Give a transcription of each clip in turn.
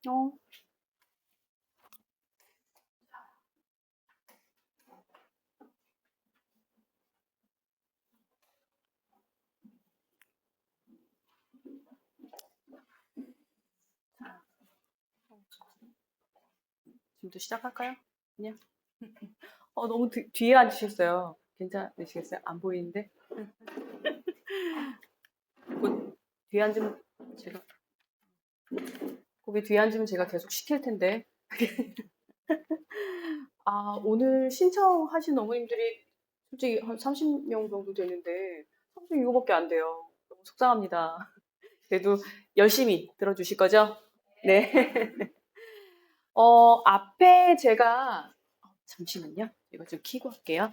어, 지금부터 시작할까요? 그냥. 너무 뒤에 앉으셨어요. 괜찮으시겠어요? 안 보이는데? 그 뒤에 앉으면 제가, 거기 뒤에 앉으면 제가 계속 시킬 텐데. 오늘 신청하신 어머님들이 솔직히 한 30명 정도 되는데, 36밖에 안 돼요. 너무 속상합니다. 그래도 열심히 들어주실 거죠? 네. 앞에 제가, 잠시만요. 이거 좀 켜고 할게요.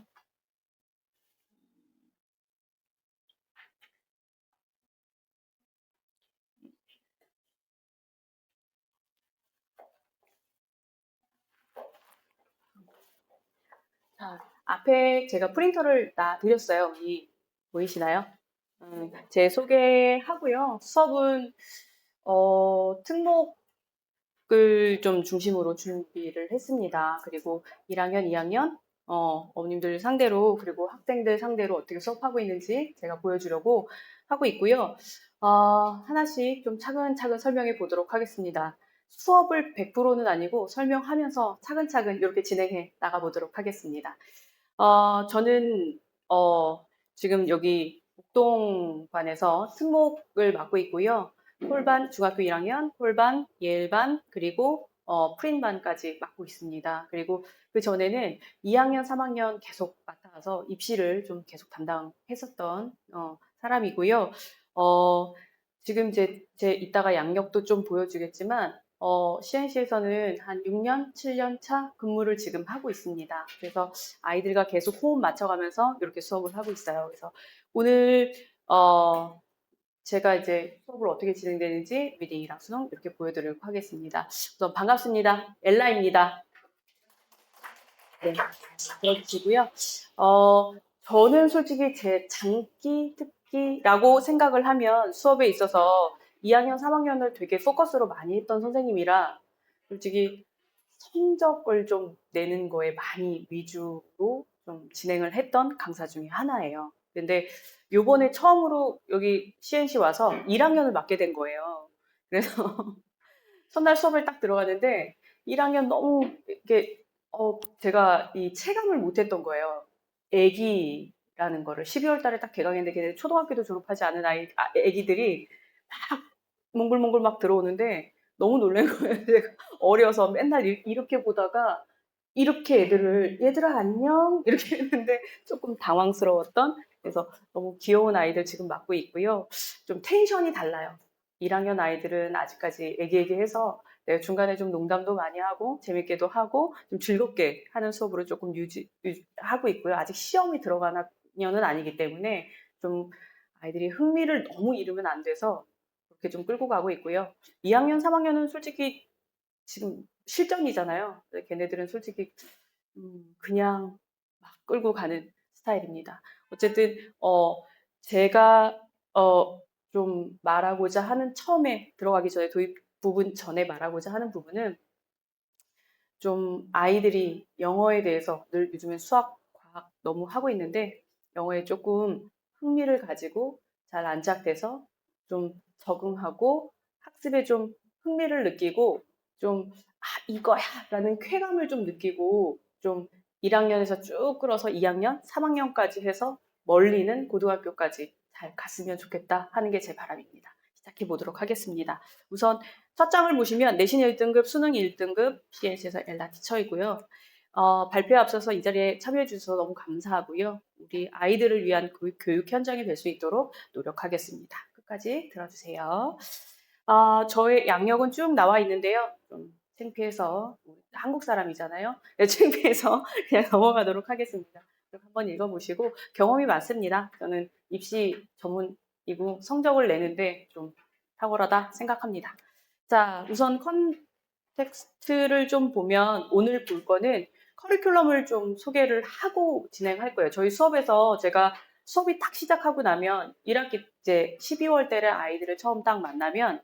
자, 앞에 제가 프린터를 놔드렸어요. 보이시나요? 제 소개하고요. 수업은, 특목을 좀 중심으로 준비를 했습니다. 그리고 1학년, 2학년, 어머님들 상대로, 그리고 학생들 상대로 어떻게 수업하고 있는지 제가 보여주려고 하고 있고요. 하나씩 좀 차근차근 설명해 보도록 하겠습니다. 수업을 100%는 아니고 설명하면서 차근차근 이렇게 진행해 나가보도록 하겠습니다. 저는, 지금 여기 목동반에서 특목을 맡고 있고요. 홀반 중학교 1학년, 홀반, 예일반, 그리고 프린반까지 맡고 있습니다. 그리고 그 전에는 2학년, 3학년 계속 맡아서 입시를 좀 계속 담당했었던 사람이고요. 지금 제 이따가 양력도 좀 보여주겠지만 CNC에서는 한 6년, 7년 차 근무를 지금 하고 있습니다. 그래서 아이들과 계속 호흡 맞춰가면서 이렇게 수업을 하고 있어요. 그래서 오늘 제가 이제 수업을 어떻게 진행되는지 리딩이랑 수능 이렇게 보여드리도록 하겠습니다. 우선 반갑습니다. 엘라입니다. 네, 들어주시고요. 저는 솔직히 제 장기 특기라고 생각을 하면 수업에 있어서 2학년, 3학년을 되게 포커스로 많이 했던 선생님이라 솔직히 성적을 좀 내는 거에 많이 위주로 좀 진행을 했던 강사 중에 하나예요. 근데 요번에 처음으로 여기 CNC 와서 1학년을 맡게 된 거예요. 그래서 첫날 수업을 딱 들어가는데 1학년 너무 이렇게 제가 이 체감을 못했던 거예요. 애기라는 거를 12월 달에 딱 개강했는데 걔네 초등학교도 졸업하지 않은 애기들이 막 몽글몽글 막 들어오는데 너무 놀란 거예요. 제가 어려서 맨날 이렇게 보다가 이렇게 얘들아 안녕 이렇게 했는데 조금 당황스러웠던, 그래서 너무 귀여운 아이들 지금 맡고 있고요. 좀 텐션이 달라요. 1학년 아이들은 아직까지 애기애기해서 내가 중간에 좀 농담도 많이 하고 재밌게도 하고 좀 즐겁게 하는 수업으로 조금 하고 있고요. 아직 시험이 들어가냐는 아니기 때문에 좀 아이들이 흥미를 너무 잃으면 안 돼서 그렇게 좀 끌고 가고 있고요. 2학년, 3학년은 솔직히 지금 실전이잖아요. 걔네들은 솔직히 그냥 막 끌고 가는 스타일입니다. 어쨌든 제가 좀 말하고자 하는, 처음에 들어가기 전에 도입 부분 전에 말하고자 하는 부분은 좀 아이들이 영어에 대해서 늘 요즘엔 수학, 과학 너무 하고 있는데 영어에 조금 흥미를 가지고 잘 안착돼서 좀 적응하고 학습에 좀 흥미를 느끼고 좀 이거야 라는 쾌감을 좀 느끼고 좀 1학년에서 쭉 끌어서 2학년, 3학년까지 해서 멀리는 고등학교까지 잘 갔으면 좋겠다 하는 게 제 바람입니다. 시작해 보도록 하겠습니다. 우선 첫 장을 보시면 내신 1등급, 수능 1등급, CNC에서 엘라 티처이고요. 발표에 앞서서 이 자리에 참여해 주셔서 너무 감사하고요. 우리 아이들을 위한 교육 현장이 될 수 있도록 노력하겠습니다. 끝까지 들어주세요. 저의 양력은 쭉 나와 있는데요. 좀 창피해서, 한국 사람이잖아요. 네, 창피해서 그냥 넘어가도록 하겠습니다. 한번 읽어보시고, 경험이 많습니다. 저는 입시 전문이고 성적을 내는데 좀 탁월하다 생각합니다. 자, 우선 컨텍스트를 좀 보면 오늘 볼 거는 커리큘럼을 좀 소개를 하고 진행할 거예요. 저희 수업에서 제가 수업이 딱 시작하고 나면 1학기 이제 12월 달에 아이들을 처음 딱 만나면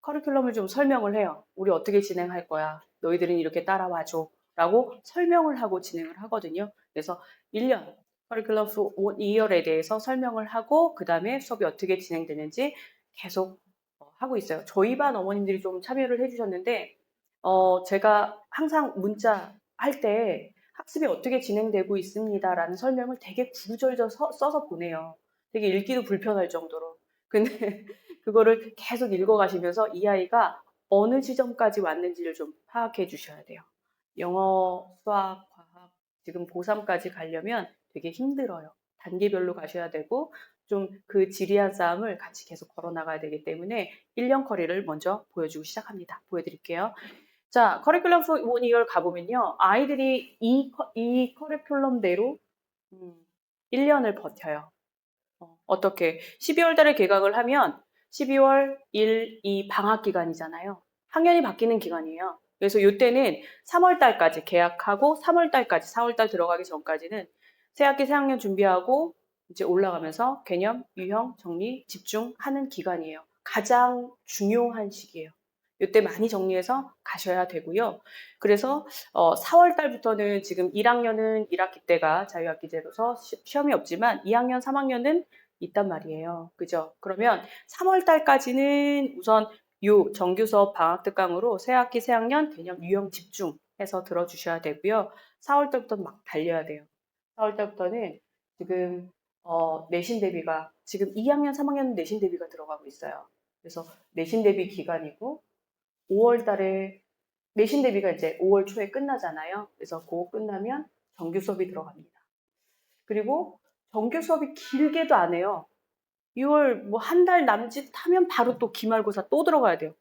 커리큘럼을 좀 설명을 해요. 우리 어떻게 진행할 거야. 너희들은 이렇게 따라와줘. 라고 설명을 하고 진행을 하거든요. 그래서 1년, 커리큘럼 for 1year에 대해서 설명을 하고 그 다음에 수업이 어떻게 진행되는지 계속 하고 있어요. 저희 반 어머님들이 좀 참여를 해주셨는데 제가 항상 문자 할 때 학습이 어떻게 진행되고 있습니다라는 설명을 되게 구구절절 써서 보내요. 되게 읽기도 불편할 정도로. 근데 그거를 계속 읽어가시면서 이 아이가 어느 지점까지 왔는지를 좀 파악해 주셔야 돼요. 영어, 수학, 과학, 지금 고3까지 가려면 되게 힘들어요. 단계별로 가셔야 되고, 좀 그 지리한 싸움을 같이 계속 걸어 나가야 되기 때문에 1년 커리를 먼저 보여주고 시작합니다. 보여드릴게요. 자, 커리큘럼 for 1year 가보면요. 아이들이 이 커리큘럼대로 1년을 버텨요. 어떻게? 12월 달에 개강을 하면 12월 1, 2 방학 기간이잖아요. 학년이 바뀌는 기간이에요. 그래서 이때는 3월 달까지 개학하고 3월 달까지, 4월 달 들어가기 전까지는 새학기 새학년 준비하고 이제 올라가면서 개념, 유형, 정리, 집중하는 기간이에요. 가장 중요한 시기예요. 이때 많이 정리해서 가셔야 되고요. 그래서 4월 달부터는 지금 1학년은 1학기 때가 자유학기제로서 시험이 없지만 2학년, 3학년은 있단 말이에요. 그죠? 그러면 3월 달까지는 우선 요 정규 수업 방학 특강으로 새학기, 새학년 개념 유형 집중해서 들어주셔야 되고요. 4월 달부터는 막 달려야 돼요. 4월 달부터는 지금 내신 대비가 지금 2학년, 3학년은 내신 대비가 들어가고 있어요. 그래서 내신 대비 기간이고 5월 달에 내신 대비가 이제 5월 초에 끝나잖아요. 그래서 그거 끝나면 정규 수업이 들어갑니다. 그리고 정규 수업이 길게도 안 해요. 6월 뭐 한 달 남짓 하면 바로 또 기말고사 또 들어가야 돼요.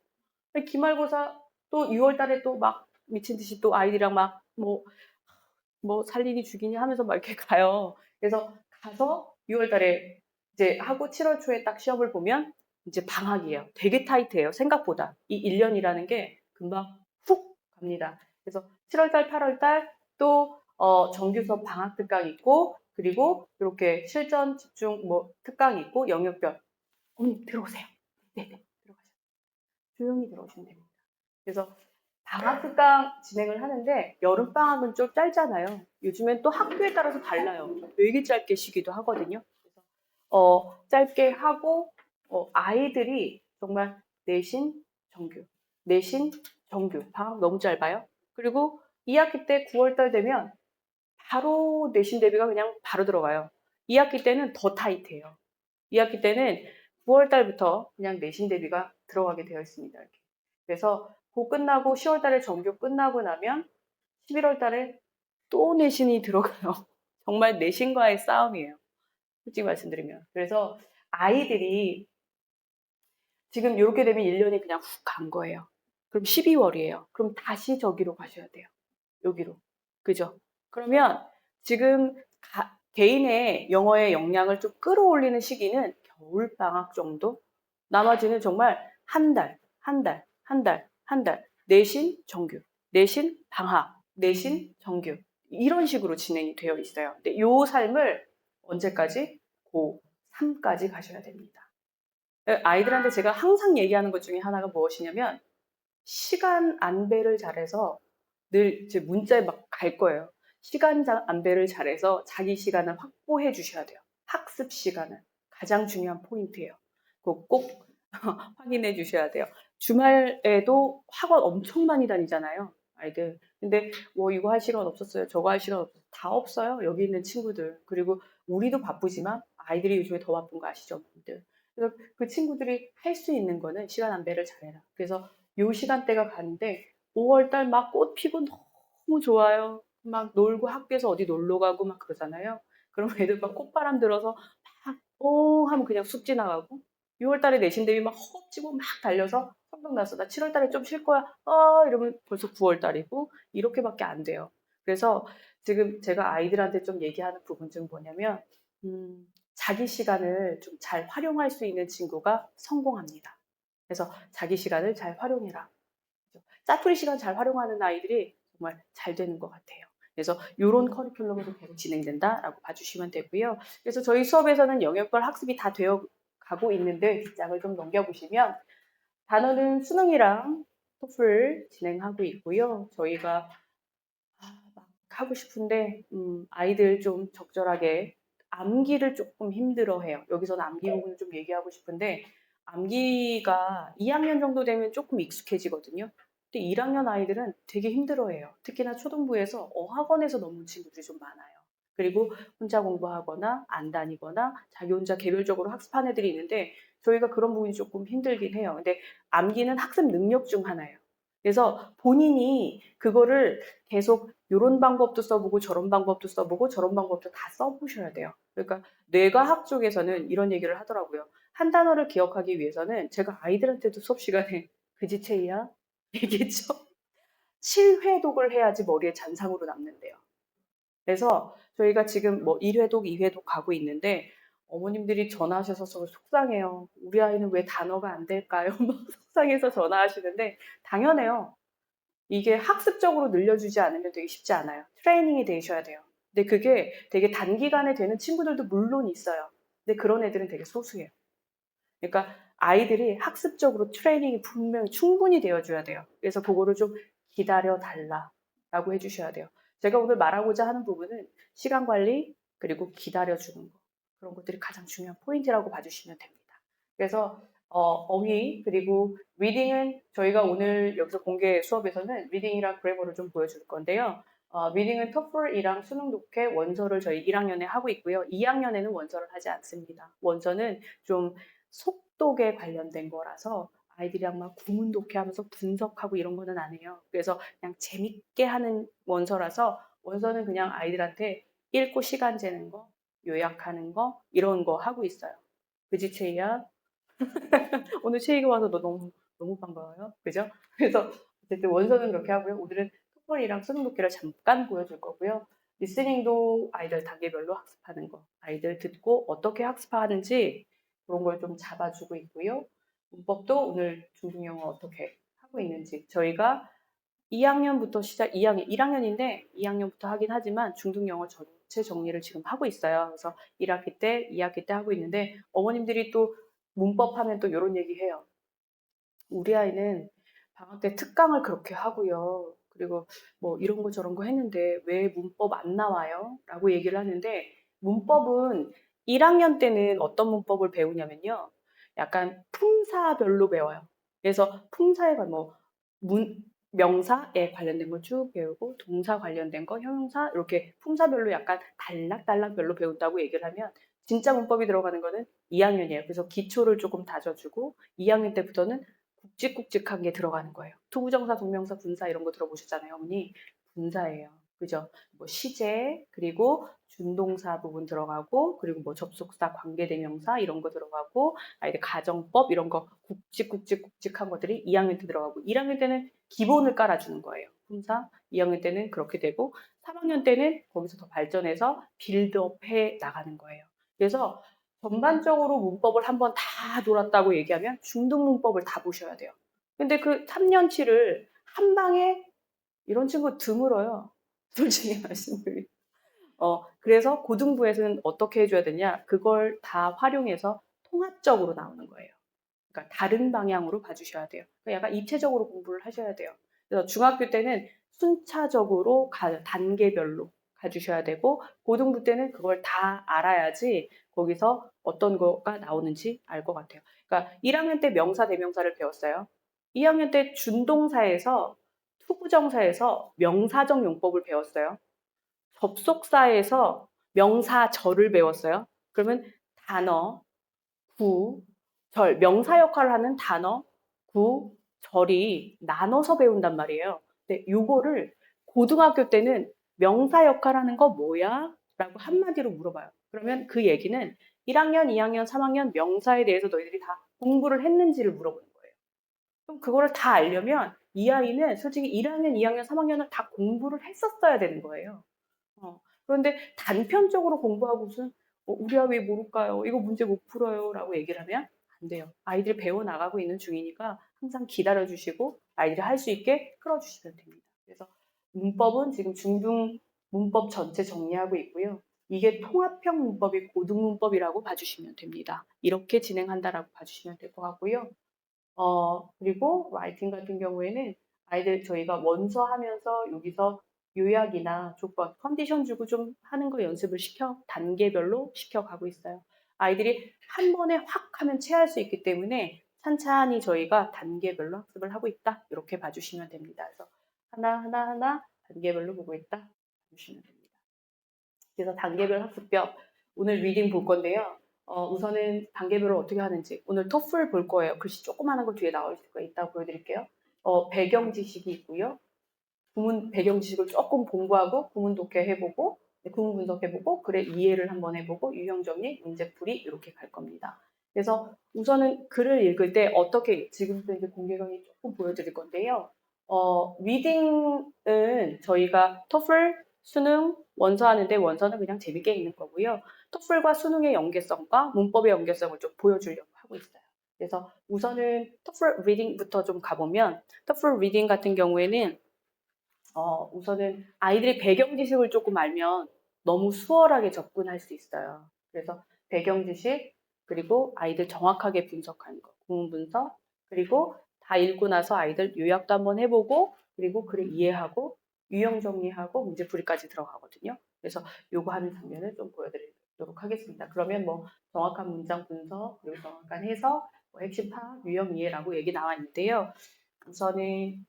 기말고사 또 6월 달에 또 막 미친 듯이 또 아이들이랑 막 뭐 살리니 죽이니 하면서 막 이렇게 가요. 그래서 가서 6월 달에 이제 하고 7월 초에 딱 시험을 보면 이제 방학이에요. 되게 타이트해요. 생각보다. 이 1년이라는 게 금방 훅 갑니다. 그래서 7월 달, 8월 달 또 정규 수업 방학 특강 있고 그리고 이렇게 실전 집중 뭐 특강 있고 영역별. 어머니 들어오세요. 네네 들어가세요. 조용히 들어오시면 됩니다. 그래서 방학 특강 진행을 하는데 여름 방학은 좀 짧잖아요. 요즘엔 또 학교에 따라서 달라요. 되게 짧게 쉬기도 하거든요. 그래서 짧게 하고 아이들이 정말 내신 정규, 내신 정규 방학 너무 짧아요. 그리고 2학기 때 9월달 되면 바로 내신 대비가 그냥 바로 들어가요. 2학기 때는 더 타이트해요. 2학기 때는 9월 달부터 그냥 내신 대비가 들어가게 되어 있습니다. 이렇게. 그래서 고 끝나고 10월 달에 정규 끝나고 나면 11월 달에 또 내신이 들어가요. 정말 내신과의 싸움이에요. 솔직히 말씀드리면. 그래서 아이들이 지금 이렇게 되면 1년이 그냥 훅 간 거예요. 그럼 12월이에요. 그럼 다시 저기로 가셔야 돼요. 여기로. 그죠? 그러면 지금 개인의 영어의 역량을 좀 끌어올리는 시기는 겨울방학 정도? 나머지는 정말 한 달, 한 달, 한 달, 한 달. 내신 정규, 내신 방학, 내신 정규. 이런 식으로 진행이 되어 있어요. 근데 이 삶을 언제까지? 고3까지 가셔야 됩니다. 아이들한테 제가 항상 얘기하는 것 중에 하나가 무엇이냐면 시간 안배를 잘해서 늘 제 문자에 막 갈 거예요. 시간 안배를 잘해서 자기 시간을 확보해 주셔야 돼요. 학습 시간은 가장 중요한 포인트예요. 그거 꼭 확인해 주셔야 돼요. 주말에도 학원 엄청 많이 다니잖아요. 아이들. 근데 뭐 이거 할 시간 없었어요. 저거 할 시간 없었어요. 다 없어요. 여기 있는 친구들. 그리고 우리도 바쁘지만 아이들이 요즘에 더 바쁜 거 아시죠? 분들. 그래서 그 친구들이 할 수 있는 거는 시간 안배를 잘해라. 그래서 요 시간대가 가는데 5월달 막 꽃 피고 너무 좋아요. 막 놀고 학교에서 어디 놀러 가고 막 그러잖아요. 그럼 애들 막 콧바람 들어서 막, 하면 그냥 쑥 지나가고 6월달에 내신 대비 막 허겁지겁 막 달려서 성적났어. 나 7월달에 좀 쉴 거야. 이러면 벌써 9월달이고 이렇게밖에 안 돼요. 그래서 지금 제가 아이들한테 좀 얘기하는 부분 중 뭐냐면 자기 시간을 좀 잘 활용할 수 있는 친구가 성공합니다. 그래서 자기 시간을 잘 활용해라. 짜투리 시간 잘 활용하는 아이들이 정말 잘 되는 것 같아요. 그래서 이런 커리큘럼으로 계속 진행된다라고 봐주시면 되고요. 그래서 저희 수업에서는 영역별 학습이 다 되어 가고 있는데 뒷장을 좀 넘겨보시면 단어는 수능이랑 토플 진행하고 있고요. 저희가 막 하고 싶은데 아이들 좀 적절하게 암기를 조금 힘들어해요. 여기서는 암기 부분을 좀 얘기하고 싶은데 암기가 2학년 정도 되면 조금 익숙해지거든요. 근데 1학년 아이들은 되게 힘들어해요. 특히나 초등부에서 어학원에서 넘는 친구들이 좀 많아요. 그리고 혼자 공부하거나 안 다니거나 자기 혼자 개별적으로 학습한 애들이 있는데 저희가 그런 부분이 조금 힘들긴 해요. 근데 암기는 학습 능력 중 하나예요. 그래서 본인이 그거를 계속 이런 방법도 써보고 저런 방법도 써보고 저런 방법도 다 써보셔야 돼요. 그러니까 뇌과학 쪽에서는 이런 얘기를 하더라고요. 한 단어를 기억하기 위해서는 제가 아이들한테도 수업 시간에 그지체이야 얘기했죠. 7회독을 해야지 머리에 잔상으로 남는데요. 그래서 저희가 지금 뭐 1회독, 2회독 가고 있는데 어머님들이 전화하셔서 저 속상해요. 우리 아이는 왜 단어가 안 될까요? 막 속상해서 전화하시는데 당연해요. 이게 학습적으로 늘려주지 않으면 되게 쉽지 않아요. 트레이닝이 되셔야 돼요. 근데 그게 되게 단기간에 되는 친구들도 물론 있어요. 근데 그런 애들은 되게 소수예요. 그러니까 아이들이 학습적으로 트레이닝이 분명히 충분히 되어줘야 돼요. 그래서 그거를 좀 기다려 달라라고 해주셔야 돼요. 제가 오늘 말하고자 하는 부분은 시간 관리 그리고 기다려주는 거 그런 것들이 가장 중요한 포인트라고 봐주시면 됩니다. 그래서 어휘 그리고 리딩은 저희가 오늘 여기서 공개 수업에서는 리딩이랑 그래머를 좀 보여줄 건데요. 리딩은 토플이랑 수능 독해 원서를 저희 1학년에 하고 있고요. 2학년에는 원서를 하지 않습니다. 원서는 좀 속독에 관련된 거라서 아이들이랑 막 구문 독해하면서 분석하고 이런 거는 안 해요. 그래서 그냥 재밌게 하는 원서라서 원서는 그냥 아이들한테 읽고 시간 재는 거, 요약하는 거 이런 거 하고 있어요. 그지 채희야? 오늘 채희가 와서 너 너무 반가워요. 그죠? 그래서 어쨌든 원서는 그렇게 하고요. 오늘은 토플이랑 수능 독해를 잠깐 보여줄 거고요. 리스닝도 아이들 단계별로 학습하는 거, 아이들 듣고 어떻게 학습하는지 그런 걸 좀 잡아주고 있고요. 문법도 오늘 중등 영어 어떻게 하고 있는지 저희가 2학년부터 2학년, 1학년인데 2학년부터 하긴 하지만 중등 영어 전체 정리를 지금 하고 있어요. 그래서 1학기 때, 2학기 때 하고 있는데 어머님들이 또 문법 하면 또 이런 얘기 해요. 우리 아이는 방학 때 특강을 그렇게 하고요. 그리고 뭐 이런 거 저런 거 했는데 왜 문법 안 나와요? 라고 얘기를 하는데 문법은 1학년 때는 어떤 문법을 배우냐면요. 약간 품사별로 배워요. 그래서 품사에 뭐 명사에 관련된 거 쭉 배우고 동사 관련된 거, 형용사 이렇게 품사별로 약간 단락단락별로 배운다고 얘기를 하면 진짜 문법이 들어가는 거는 2학년이에요. 그래서 기초를 조금 다져주고 2학년 때부터는 굵직굵직한 게 들어가는 거예요. 투부정사, 동명사, 분사 이런 거 들어보셨잖아요, 어머니. 분사예요. 그죠? 뭐 시제, 그리고 준동사 부분 들어가고, 그리고 뭐 접속사, 관계대명사 이런 거 들어가고, 아이들 가정법 이런 거 굵직굵직굵직한 것들이 2학년 때 들어가고, 1학년 때는 기본을 깔아주는 거예요. 분사, 2학년 때는 그렇게 되고, 3학년 때는 거기서 더 발전해서 빌드업 해 나가는 거예요. 그래서 전반적으로 문법을 한번 다 돌았다고 얘기하면 중등 문법을 다 보셔야 돼요. 근데 그 3년치를 한 방에 이런 친구 드물어요. 솔직히 말씀드리면. 그래서 고등부에서는 어떻게 해줘야 되냐? 그걸 다 활용해서 통합적으로 나오는 거예요. 그러니까 다른 방향으로 봐주셔야 돼요. 그러니까 약간 입체적으로 공부를 하셔야 돼요. 그래서 중학교 때는 순차적으로 단계별로 가주셔야 되고 고등부 때는 그걸 다 알아야지 거기서 어떤 거가 나오는지 알 것 같아요. 그러니까 1학년 때 명사, 대명사를 배웠어요. 2학년 때 준동사에서 투부정사에서 명사적 용법을 배웠어요. 접속사에서 명사절을 배웠어요. 그러면 단어, 구, 절, 명사 역할을 하는 단어, 구, 절이 나눠서 배운단 말이에요. 근데 요거를 고등학교 때는 명사 역할하는 거 뭐야? 라고 한마디로 물어봐요. 그러면 그 얘기는 1학년, 2학년, 3학년 명사에 대해서 너희들이 다 공부를 했는지를 물어보는 거예요. 그럼 그거를 다 알려면 이 아이는 솔직히 1학년, 2학년, 3학년을 다 공부를 했었어야 되는 거예요. 그런데 단편적으로 공부하고선 우리 아이 왜 모를까요? 이거 문제 못 풀어요. 라고 얘기를 하면 안 안 돼요. 아이들이 배워나가고 있는 중이니까 항상 기다려주시고 아이들이 할 수 있게 끌어주시면 됩니다. 그래서 문법은 지금 중등 문법 전체 정리하고 있고요. 이게 통합형 문법이 고등 문법이라고 봐주시면 됩니다. 이렇게 진행한다라고 봐주시면 될 것 같고요. 그리고 라이팅 같은 경우에는 아이들 저희가 원서 하면서 여기서 요약이나 조건, 컨디션 주고 좀 하는 거 연습을 단계별로 시켜가고 있어요. 아이들이 한 번에 확 하면 체할 수 있기 때문에 찬찬히 저희가 단계별로 학습을 하고 있다. 이렇게 봐주시면 됩니다. 그래서 하나 단계별로 보고 있다. 봐주시면 됩니다. 그래서 단계별 학습법, 오늘 리딩 볼 건데요. 우선은 단계별로 어떻게 하는지, 오늘 토플 볼 거예요. 글씨 조그마한 거 뒤에 나올 수가 있다고 보여드릴게요. 배경 지식이 있고요. 구문 배경 지식을 조금 공부하고 구문 독해해보고 구문 분석해보고 글의 이해를 한번 해보고 유형 정리, 문제풀이 이렇게 갈 겁니다. 그래서 우선은 글을 읽을 때 어떻게 지금부터 이제 공개 강의 조금 보여드릴 건데요. 리딩은 저희가 토플, 수능, 원서 하는데 원서는 그냥 재밌게 읽는 거고요. 토플과 수능의 연계성과 문법의 연계성을 좀 보여주려고 하고 있어요. 그래서 우선은 토플 리딩부터 좀 가보면 토플 리딩 같은 경우에는 우선은 아이들이 배경 지식을 조금 알면 너무 수월하게 접근할 수 있어요. 그래서 배경 지식, 그리고 아이들 정확하게 분석하는 거, 구문 분석, 그리고 다 읽고 나서 아이들 요약도 한번 해보고, 그리고 글을 이해하고, 유형 정리하고, 문제풀이까지 들어가거든요. 그래서 요거 하는 장면을 좀 보여드리도록 하겠습니다. 그러면 뭐 정확한 문장 분석, 그리고 정확한 해석, 뭐 핵심 파악, 유형 이해라고 얘기 나와 있는데요. 우선은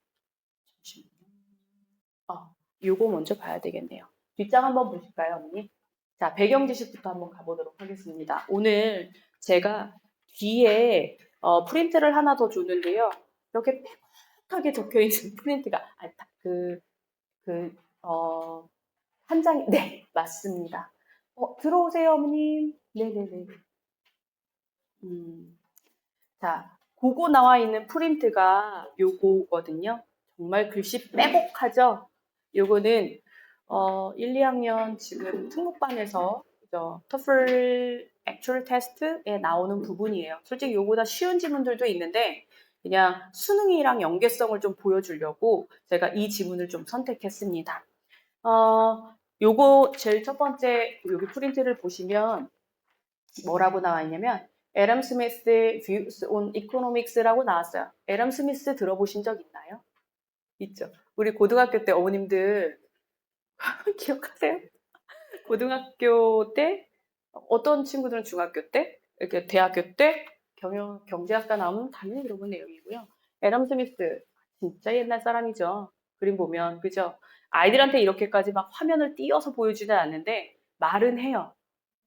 잠시만요. 요거 먼저 봐야 되겠네요. 뒷장 한번 보실까요, 어머니? 자, 배경 지식부터 한번 가보도록 하겠습니다. 오늘 제가 뒤에 프린트를 하나 더 줬는데요. 이렇게 빽빽하게 적혀있는 프린트가, 한 장이, 네, 맞습니다. 들어오세요, 어머님. 네네네. 자, 그거 나와 있는 프린트가 요거거든요. 정말 글씨 빼곡하죠? 요거는 1, 2학년 지금 특목반에서 토플 액츄얼 테스트에 나오는 부분이에요. 솔직히 요거보다 쉬운 지문들도 있는데 그냥 수능이랑 연계성을 좀 보여주려고 제가 이 지문을 좀 선택했습니다. 요거 제일 첫 번째 여기 프린트를 보시면 뭐라고 나와 있냐면 애덤 스미스의 Views on Economics라고 나왔어요. 애덤 스미스 들어보신 적 있나요? 있죠. 우리 고등학교 때 어머님들 기억하세요? 고등학교 때 어떤 친구들은 중학교 때 이렇게 대학교 때 경제학과 나오면 당연히 들어본 내용이고요. 애덤 스미스 진짜 옛날 사람이죠. 그림 보면 그죠? 아이들한테 이렇게까지 막 화면을 띄워서 보여주지는 않는데 말은 해요.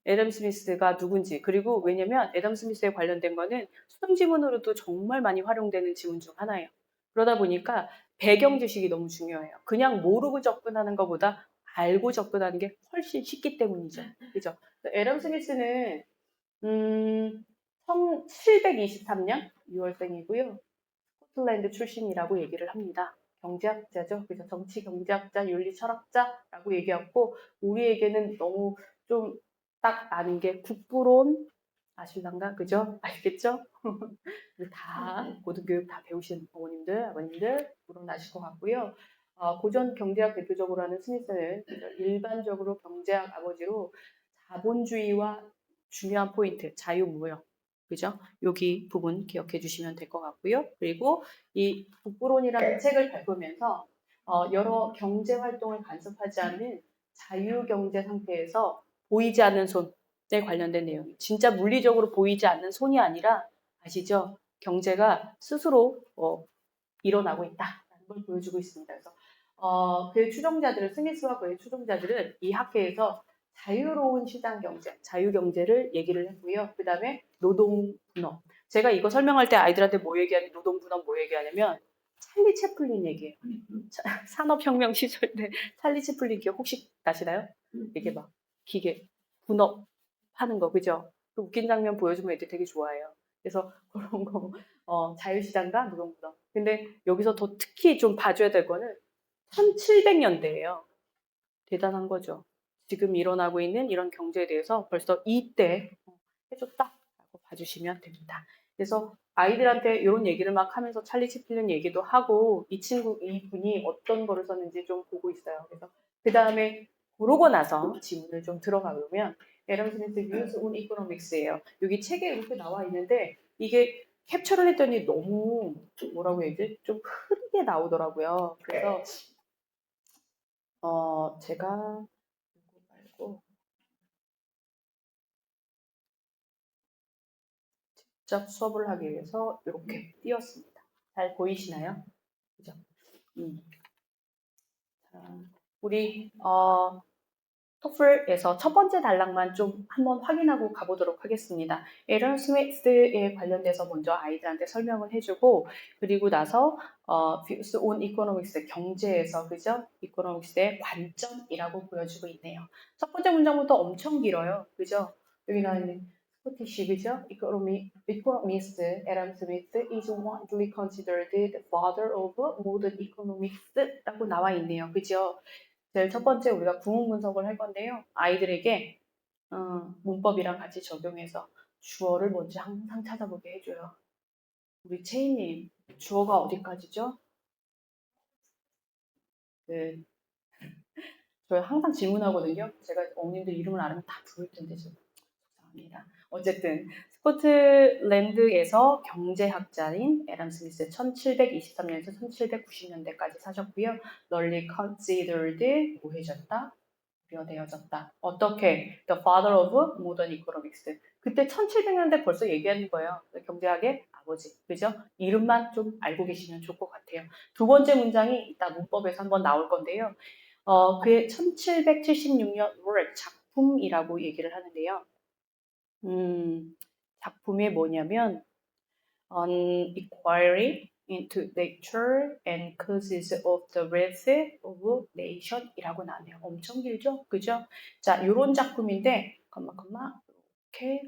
애덤 스미스가 누군지, 그리고 왜냐면 애덤 스미스에 관련된 거는 수능 지문으로도 정말 많이 활용되는 지문 중 하나예요. 그러다 보니까 배경 지식이 너무 중요해요. 그냥 모르고 접근하는 것보다 알고 접근하는 게 훨씬 쉽기 때문이죠. 그죠? 애덤 스미스는 1723년 6월생이고요. 스코틀랜드 출신이라고 얘기를 합니다. 경제학자죠. 그래서 정치 경제학자, 윤리 철학자라고 얘기하고 우리에게는 너무 좀 딱 아는 게 국부론 아실랑가 그죠? 알겠죠? 다 고등교육 다 배우신 어머님들, 아버님들 물론 아실 것 같고요. 고전 경제학 대표적으로 하는 스미스는 일반적으로 경제학 아버지로 자본주의와 중요한 포인트, 자유무역, 그죠? 여기 부분 기억해 주시면 될 것 같고요. 그리고 이 국부론이라는 책을 발표하면서 여러 경제 활동을 간섭하지 않는 자유경제 상태에서 보이지 않는 손에 관련된 내용이 진짜 물리적으로 보이지 않는 손이 아니라 아시죠? 경제가 스스로 일어나고 있다라는 걸 보여주고 있습니다. 그래서 그의 추종자들은 스미스와 그의 추종자들은 이 학회에서 자유로운 시장 경제, 자유 경제를 얘기를 했고요. 그 다음에 노동 분업. 제가 이거 설명할 때 아이들한테 뭐 얘기하냐, 노동 분업 뭐 얘기하냐면 찰리 채플린 얘기예요. 산업혁명 시절 때 찰리 채플린 기억 혹시 나시나요? 이게 막 기계 분업 하는 거 그죠? 그 웃긴 장면 보여주면 애들 되게 좋아해요. 그래서 그런 거 자유시장과 노동분업. 근데 여기서 더 특히 좀 봐줘야 될 거는 1700년대예요. 대단한 거죠. 지금 일어나고 있는 이런 경제에 대해서 벌써 이때 해줬다라고 봐주시면 됩니다. 그래서 아이들한테 이런 얘기를 막 하면서 찰리 채플린 얘기도 하고 이분이 어떤 거를 썼는지 좀 보고 있어요. 그래서 그 다음에 그러고 나서 지문을 좀 들어가 보면 에런 스미스 views on economics예요. 여기 책에 이렇게 나와 있는데 이게 캡처를 했더니 너무 뭐라고 해야 되지? 좀 흐리게 나오더라고요. 그래서 제가 이거 말고 직접 수업을 하기 위해서 이렇게 띄웠습니다. 잘 보이시나요? 그죠? 자, 우리 토플에서 첫 번째 단락만 좀 한번 확인하고 가보도록 하겠습니다. 에런 스미스에 관련돼서 먼저 아이들한테 설명을 해주고 그리고 나서 views on economics 경제에서 그죠? economics의 관점이라고 보여주고 있네요. 첫 번째 문장부터 엄청 길어요. 그죠? 여기 나와 있는 스코티시 그죠? economist 에런 스미스 is widely considered the father of modern economics라고 나와 있네요. 그죠? 제일 첫 번째 우리가 구문 분석을 할 건데요. 아이들에게 문법이랑 같이 적용해서 주어를 먼저 항상 찾아보게 해줘요. 우리 채희님, 주어가 어디까지죠? 저 항상 질문하거든요. 제가 어머님들 이름을 알면 다 부를 텐데 좀 죄송합니다. 어쨌든 스코틀랜드에서 경제학자인 에람 스미스 1723년에서 1790년대까지 사셨고요. 널리 considered 고해졌다. 되어졌다. 어떻게? The father of modern economics. 그때 1700년대 벌써 얘기하는 거예요. 경제학의 아버지. 그죠? 이름만 좀 알고 계시면 좋을 것 같아요. 두 번째 문장이 이따 문법에서 한번 나올 건데요. 그의 1776년 work, 작품이라고 얘기를 하는데요. 작품이 뭐냐면 on inquiry into nature and causes of the welfare of nation이라고 나네요. 엄청 길죠? 그죠? 자, 이런 작품인데 이렇게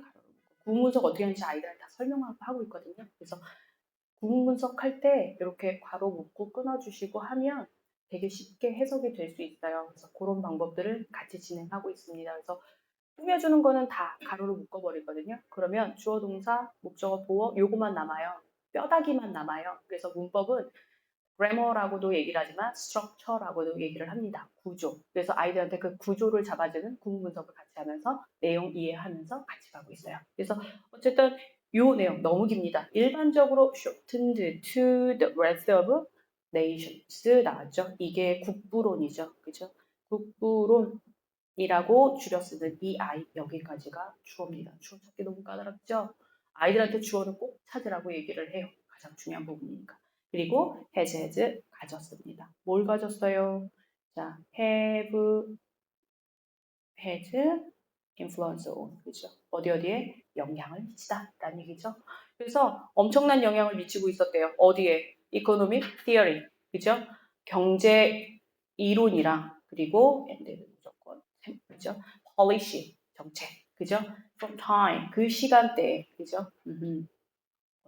구문 분석 어떻게 하는지 아이들한테 다 설명하고 있거든요. 그래서 구문 분석할 때 이렇게 괄호 묶고 끊어주시고 하면 되게 쉽게 해석이 될 수 있어요. 그래서 그런 방법들을 같이 진행하고 있습니다. 그래서 꾸며주는 거는 다 가로로 묶어버리거든요. 그러면 주어, 동사, 목적어, 보어 요거만 남아요. 뼈다귀만 남아요. 그래서 문법은 grammar라고도 얘기를 하지만 structure라고도 얘기를 합니다. 구조. 그래서 아이들한테 그 구조를 잡아주는 구문 분석을 같이 하면서 내용 이해하면서 같이 가고 있어요. 그래서 어쨌든 요 내용 너무 깁니다. 일반적으로 shortened to the rest of nations 나왔죠. 이게 국부론이죠. 그죠? 국부론 이라고 줄여 쓰는 이 아이 여기까지가 주어입니다. 주어 찾기 너무 까다롭죠? 아이들한테 주어는 꼭 찾으라고 얘기를 해요. 가장 중요한 부분이니까. 그리고 has 가졌습니다. 뭘 가졌어요? 자, has influence on 그죠? 어디에 영향을 미치다 라는 얘기죠. 그래서 엄청난 영향을 미치고 있었대요. 어디에? economic theory 그죠? 경제 이론이랑 그리고 and 무조건 그죠? policy 정책 그죠? from time 그 시간대에 그죠?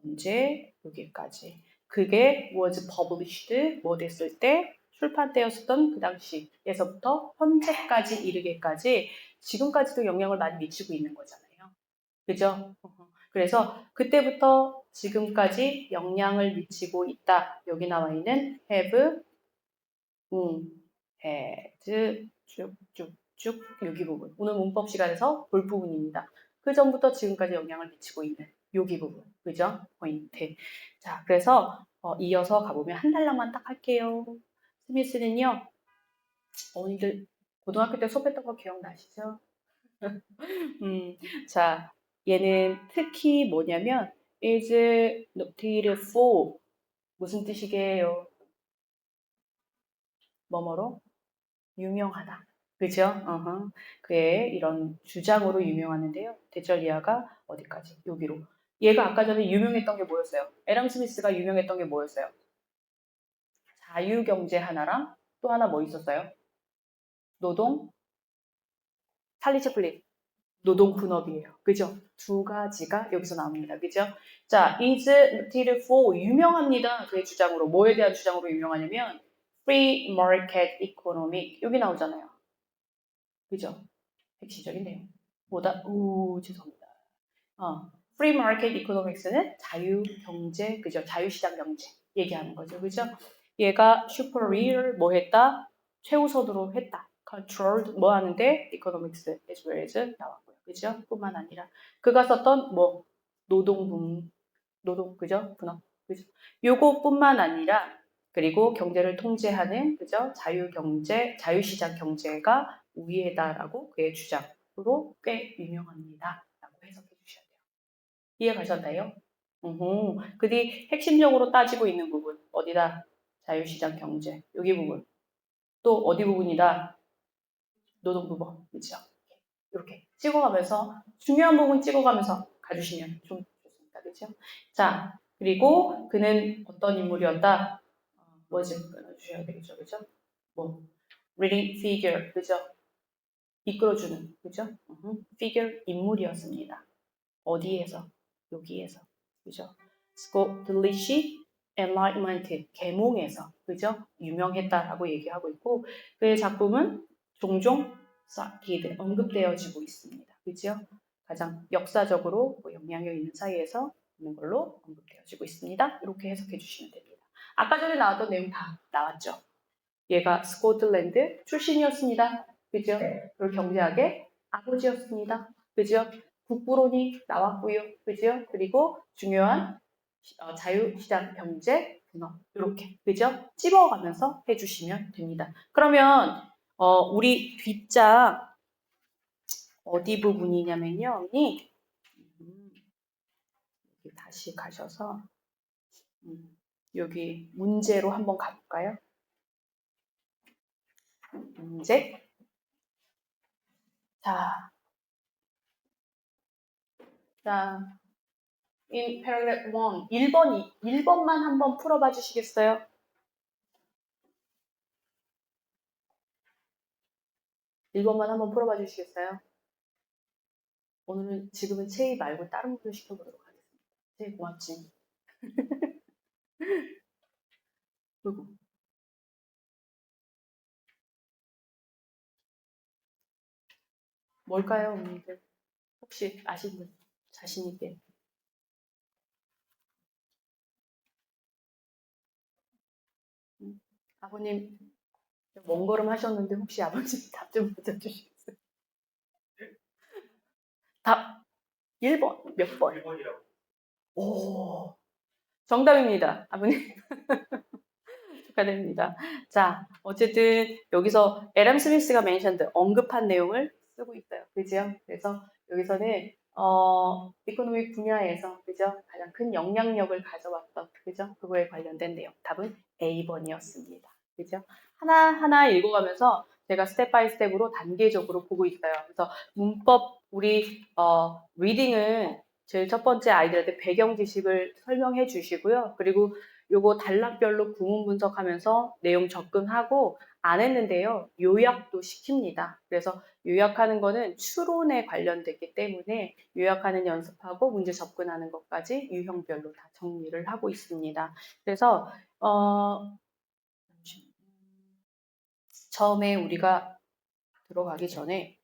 언제 여기까지 그게 was published 뭐 됐을 때 출판되었었던 그 당시에서부터 현재까지 이르게까지 지금까지도 영향을 많이 미치고 있는 거잖아요. 그죠? 그래서 그때부터 지금까지 영향을 미치고 있다. 여기 나와 있는 have, had 쭉쭉쭉 여기 부분. 오늘 문법 시간에서 볼 부분입니다. 그 전부터 지금까지 영향을 미치고 있는 여기 부분. 그죠? 포인트. 자, 그래서 이어서 가보면 한 달락만 딱 할게요. 스미스는요, 어머니들 고등학교 때 수업했던 거 기억나시죠? 자, 얘는 특히 뭐냐면 is noted for 무슨 뜻이게요? 뭐뭐로 유명하다. 그죠? 그의 이런 주장으로 유명하는데요. 대절 이하가 어디까지? 여기로. 얘가 아까 전에 유명했던 게 뭐였어요? 에람 스미스가 유명했던 게 뭐였어요? 자유경제 하나랑 또 하나 뭐 있었어요? 노동? 찰리 채플린. 노동 분업이에요. 그죠? 두 가지가 여기서 나옵니다. 그죠? 자, is noted for 유명합니다. 그의 주장으로. 뭐에 대한 주장으로 유명하냐면 free market economy 여기 나오잖아요. 그죠? 핵심적인 내용. 죄송합니다. free market economics는 자유경제, 그죠? 자유시장 경제 얘기하는 거죠, 그죠? 얘가 superior 뭐 했다? 최우선으로 했다. controlled 뭐 하는데 economics as well as 나왔고요, 그죠? 뿐만 아니라 그가 썼던 뭐 노동, 그죠? 분업, 그죠? 요거뿐만 아니라 그리고 경제를 통제하는 그죠? 자유경제, 자유시장 경제가 우위에다라고 그의 주장으로 꽤 유명합니다. 라고 해석해 주셔야 돼요. 이해 가셨나요? 그 뒤 핵심적으로 따지고 있는 부분 어디다? 자유시장 경제 여기 부분 또 어디 부분이다? 노동부법 그죠? 이렇게 찍어가면서 중요한 부분 찍어가면서 가주시면 좀 좋습니다. 그죠? 자 그리고 그는 어떤 인물이었다? 뭐지? 끊어주셔야 되겠죠. 그죠? 뭐 reading figure 그죠? 이끌어주는 그죠? figure 인물이었습니다. 어디에서? 여기에서 그죠? Scottish Enlightenment 계몽에서 그죠? 유명했다라고 얘기하고 있고 그의 작품은 종종 cited 언급되어지고 있습니다. 그죠? 가장 역사적으로 영향력 있는 사이에서 있는 걸로 언급되어지고 있습니다. 이렇게 해석해 주시면 됩니다. 아까 전에 나왔던 내용 다 나왔죠? 얘가 스코틀랜드 출신이었습니다. 그죠? 그리고 경제학의 아버지였습니다. 그죠? 국부론이 나왔고요. 그죠? 그리고 중요한 자유시장 경제 분업 이렇게 그죠? 찝어가면서 해주시면 됩니다. 그러면 우리 뒷장 어디 부분이냐면요. 언니 여기 다시 가셔서 여기 문제로 한번 가볼까요? 문제 자, in paragraph 1, 1번만 한번 풀어봐 주시겠어요? 1번만 한번 풀어봐 주시겠어요? 오늘은 지금은 체이 말고 다른 분을 시켜보도록 하겠습니다. 체이 고맙지? 그리고 뭘까요, 언니들? 혹시 아시는 분 자신 있게? 아버님 먼 걸음 하셨는데 혹시 아버님 답 좀 붙여주시겠어요? 답 1번 몇 번? 1번이라고. 오 정답입니다. 아버님 축하드립니다. 자 어쨌든 여기서 에람 스미스가 멘션드 언급한 내용을 쓰고 있어요. 그죠? 그래서 여기서는 이코노믹 분야에서 그죠? 가장 큰 영향력을 가져왔던 그죠? 그거에 관련된 내용 답은 A번이었습니다. 그죠? 하나하나 읽어가면서 제가 스텝 바이 스텝으로 단계적으로 보고 있어요. 그래서 문법 우리 리딩은 제일 첫 번째 아이들한테 배경 지식을 설명해 주시고요. 그리고 요거 단락별로 구문 분석하면서 내용 접근하고 안 했는데요. 요약도 시킵니다. 그래서 요약하는 거는 추론에 관련됐기 때문에 요약하는 연습하고 문제 접근하는 것까지 유형별로 다 정리를 하고 있습니다. 그래서 처음에 우리가 들어가기 전에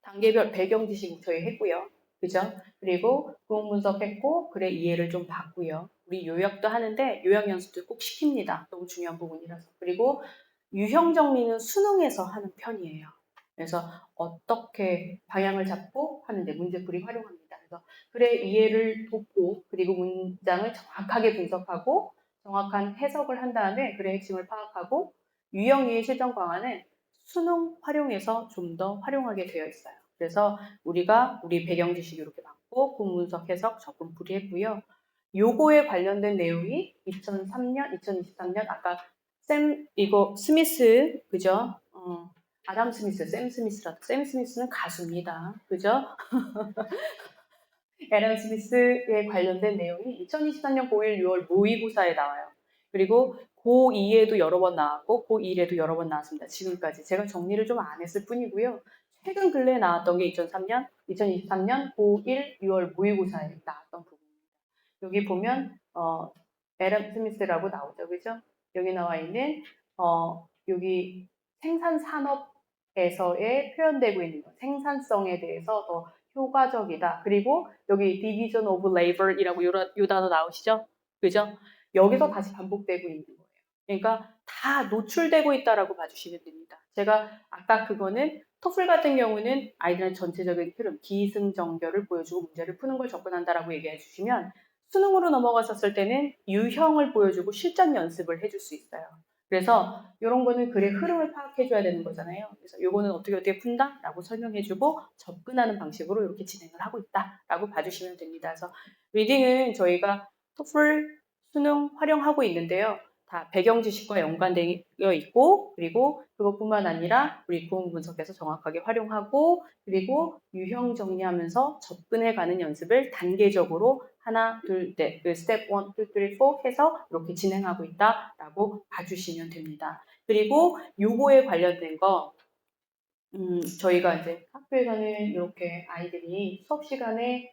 단계별 배경 지식 저희 했고요. 그죠? 그리고 구문 분석했고 글의 이해를 좀 봤고요. 우리 요약도 하는데 요약 연습도 꼭 시킵니다. 너무 중요한 부분이라서. 그리고 유형 정리는 수능에서 하는 편이에요. 그래서 어떻게 방향을 잡고 하는데 문제풀이 활용합니다. 그래서 글의 이해를 돕고 그리고 문장을 정확하게 분석하고 정확한 해석을 한 다음에 글의 핵심을 파악하고 유형 이해 실전 강화는 수능 활용해서 좀 더 활용하게 되어 있어요. 그래서 우리가 우리 배경 지식 이렇게 받고 구문석 해석 접근 풀이했고요. 요거에 관련된 내용이 2003년, 2023년 아까 샘 이거 스미스 그죠? 아담 스미스, 샘 스미스는 가수입니다. 그죠? 에런 스미스에 관련된 내용이 2023년 고1, 6월 모의고사에 나와요. 그리고 고2에도 여러 번 나왔고 고1에도 여러 번 나왔습니다. 지금까지 제가 정리를 좀 안 했을 뿐이고요. 최근 근래에 나왔던 게 2023년 고1, 6월 모의고사에 나왔던 부분입니다. 여기 보면 에덤 스미스라고 나오죠, 그죠? 여기 나와 있는 여기 생산 산업에서의 표현되고 있는 것, 생산성에 대해서 더 효과적이다. 그리고 여기 division of labor이라고 요 단어 나오시죠? 그죠? 여기서 다시 반복되고 있는 거예요. 그러니까 다 노출되고 있다라고 봐주시면 됩니다. 제가 아까 그거는 토플 같은 경우는 아이들의 전체적인 흐름, 기승전결을 보여주고 문제를 푸는 걸 접근한다라고 얘기해 주시면 수능으로 넘어갔었을 때는 유형을 보여주고 실전 연습을 해줄 수 있어요. 그래서 이런 거는 글의 흐름을 파악해줘야 되는 거잖아요. 그래서 이거는 어떻게 푼다? 라고 설명해주고 접근하는 방식으로 이렇게 진행을 하고 있다 라고 봐주시면 됩니다. 그래서 리딩은 저희가 토플, 수능 활용하고 있는데요. 다 배경 지식과 연관되어 있고 그리고 그것뿐만 아니라 우리 구문 분석에서 정확하게 활용하고 그리고 유형 정리하면서 접근해가는 연습을 단계적으로 하나, 둘, 넷, 그 스텝 1, 2, 3, 4 해서 이렇게 진행하고 있다라고 봐주시면 됩니다. 그리고 요거에 관련된 거 저희가 이제 학교에서는 이렇게 아이들이 수업 시간에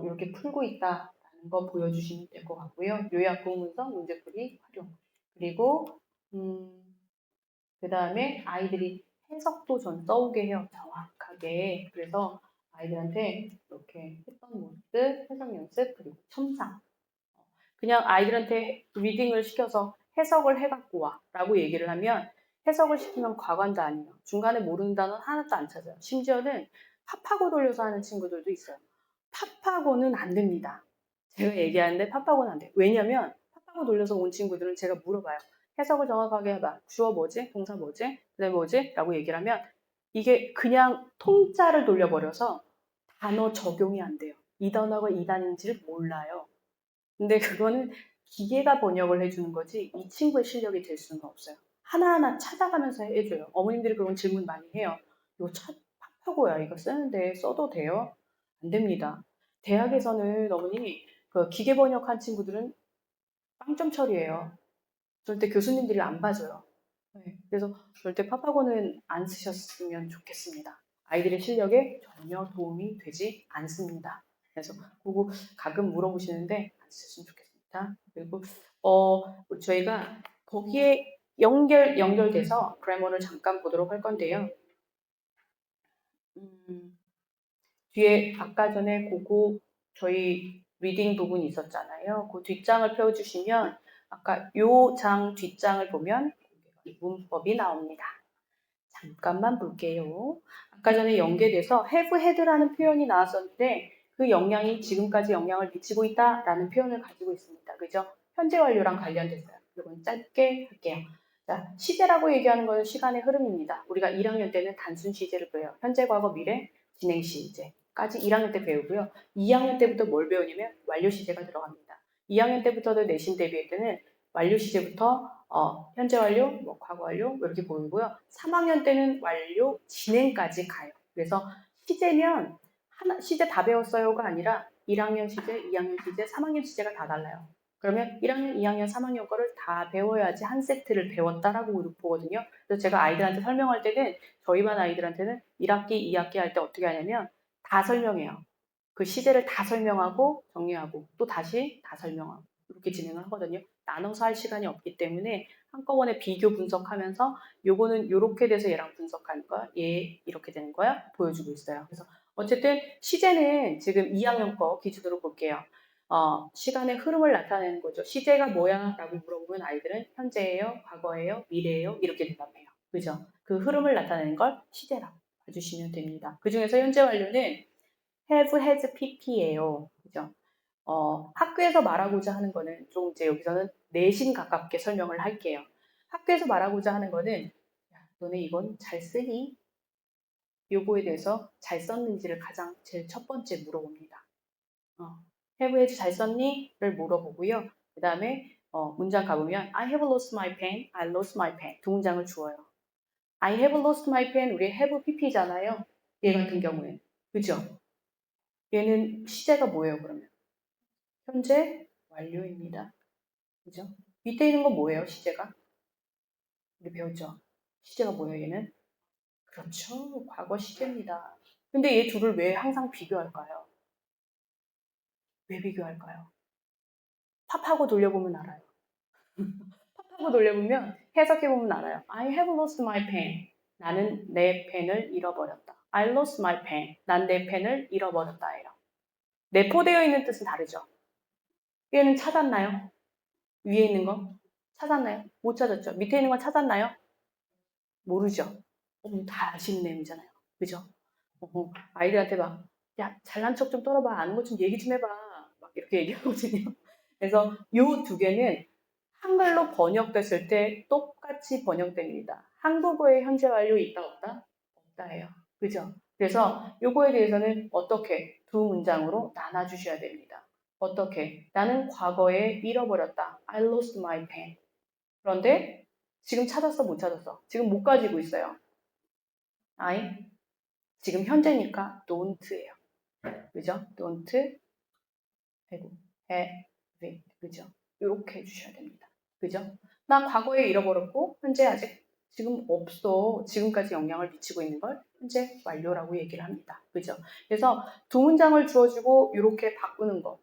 이렇게 풀고 있다라는 거 보여주시면 될 것 같고요. 요약 구문서, 문제풀이 활용. 그리고 그 다음에 아이들이 해석도 전 써오게 해요. 정확하게. 그래서 아이들한테 이렇게 했던 모습, 해석 연습, 그리고 첨삭. 그냥 아이들한테 리딩을 시켜서 해석을 해갖고 와 라고 얘기를 하면 해석을 시키면 과관도 아니에요. 중간에 모르는 단어 하나도 안 찾아요. 심지어는 팝하고 돌려서 하는 친구들도 있어요. 팝하고는 안 됩니다. 제가 얘기하는데 팝하고는 안 돼요. 왜냐면 팝하고 돌려서 온 친구들은 제가 물어봐요. 해석을 정확하게 해봐. 주어 뭐지? 동사 뭐지? 그다음에 뭐지? 라고 얘기를 하면 이게 그냥 통짜를 돌려버려서 단어 적용이 안 돼요. 이 단어가 이 단인지를 몰라요. 근데 그거는 기계가 번역을 해주는 거지 이 친구의 실력이 될 수는 없어요. 하나하나 찾아가면서 해줘요. 어머님들이 그런 질문 많이 해요. 이거 팝하고야 이거 쓰는데 써도 돼요? 안 됩니다. 대학에서는 어머니 그 기계 번역한 친구들은 빵점 처리예요. 절대 교수님들이 안 봐줘요. 네, 그래서 절대 팝하고는 안 쓰셨으면 좋겠습니다. 아이들의 실력에 전혀 도움이 되지 않습니다. 그래서 그거 가끔 물어보시는데 안 쓰셨으면 좋겠습니다. 그리고 저희가 거기에 연결돼서 그래머를 잠깐 보도록 할 건데요. 뒤에 아까 전에 그거 저희 리딩 부분이 있었잖아요. 그 뒷장을 펴주시면 아까 요 장 뒷장을 보면 문법이 나옵니다. 잠깐만 볼게요. 아까 전에 연계돼서 have had라는 표현이 나왔었는데 그 영향이 지금까지 영향을 미치고 있다라는 표현을 가지고 있습니다. 그죠? 현재 완료랑 관련됐어요. 이건 짧게 할게요. 자, 시제라고 얘기하는 것은 시간의 흐름입니다. 우리가 1학년 때는 단순 시제를 배워요. 현재, 과거, 미래, 진행 시제까지 1학년 때 배우고요. 2학년 때부터 뭘 배우냐면 완료 시제가 들어갑니다. 2학년 때부터도 내신 대비할 때는 완료 시제부터 현재 완료, 뭐 과거 완료 이렇게 보이고요. 3학년 때는 완료, 진행까지 가요. 그래서 시제면 시제 다 배웠어요가 아니라 1학년 시제, 2학년 시제, 3학년 시제가 다 달라요. 그러면 1학년, 2학년, 3학년 거를 다 배워야지 한 세트를 배웠다라고 보거든요. 그래서 제가 아이들한테 설명할 때는 저희 반 아이들한테는 1학기, 2학기 할 때 어떻게 하냐면 다 설명해요. 그 시제를 다 설명하고 정리하고 또 다시 다 설명하고 이렇게 진행을 하거든요. 나눠서 할 시간이 없기 때문에 한꺼번에 비교 분석하면서 요거는 요렇게 돼서 얘랑 분석하는 거야. 얘 이렇게 되는 거야. 보여주고 있어요. 그래서 어쨌든 시제는 지금 2학년 거 기준으로 볼게요. 시간의 흐름을 나타내는 거죠. 시제가 뭐야? 라고 물어보면 아이들은 현재예요, 과거예요, 미래예요 이렇게 대답해요. 그죠? 그 흐름을 나타내는 걸 시제라고 봐주시면 됩니다. 그 중에서 현재 완료는 have, has, pp예요. 그죠? 학교에서 말하고자 하는 거는 좀 이제 여기서는 내신 가깝게 설명을 할게요. 학교에서 말하고자 하는 거는 야, 너네 이건 잘 쓰니? 요거에 대해서 잘 썼는지를 가장 제일 첫 번째 물어봅니다. have, has 잘 썼니? 를 물어보고요. 그 다음에 문장 가보면 I have lost my pen, I lost my pen 두 문장을 주어요. I have lost my pen 우리 have pp잖아요. 얘 같은 경우에 그죠? 얘는 시제가 뭐예요 그러면? 현재 완료입니다. 그죠? 밑에 있는 건 뭐예요, 시제가? 우리 배웠죠? 시제가 뭐예요, 얘는? 그렇죠. 과거 시제입니다. 근데 얘 둘을 왜 항상 비교할까요? 왜 비교할까요? 팝하고 돌려보면 알아요. 팝하고 돌려보면 해석해보면 알아요. I have lost my pen. 나는 내 펜을 잃어버렸다. I lost my pen. 난 내 펜을 잃어버렸다예요. 내포되어 있는 뜻은 다르죠. 얘는 찾았나요? 위에 있는 거? 찾았나요? 못 찾았죠. 밑에 있는 건 찾았나요? 모르죠. 다 아시는 내용이잖아요. 그죠? 아이들한테 막, 야, 잘난 척 좀 떨어봐. 아는 것 좀 얘기 좀 해봐. 막 이렇게 얘기하거든요. 그래서 요 두 개는 한글로 번역됐을 때 똑같이 번역됩니다. 한국어의 현재 완료 있다 없다? 없다예요. 그죠? 그래서 요거에 대해서는 어떻게 두 문장으로 나눠주셔야 됩니다. 어떻게? 나는 과거에 잃어버렸다. I lost my pen. 그런데 지금 찾았어, 못 찾았어? 지금 못 가지고 있어요. I 지금 현재니까 don't예요. 그죠? don't have it. 그죠? 이렇게 해주셔야 됩니다. 그죠? 나 과거에 잃어버렸고 현재 아직 지금 없어. 지금까지 영향을 미치고 있는 걸 현재 완료라고 얘기를 합니다. 그죠? 그래서 두 문장을 주어주고 이렇게 바꾸는 거.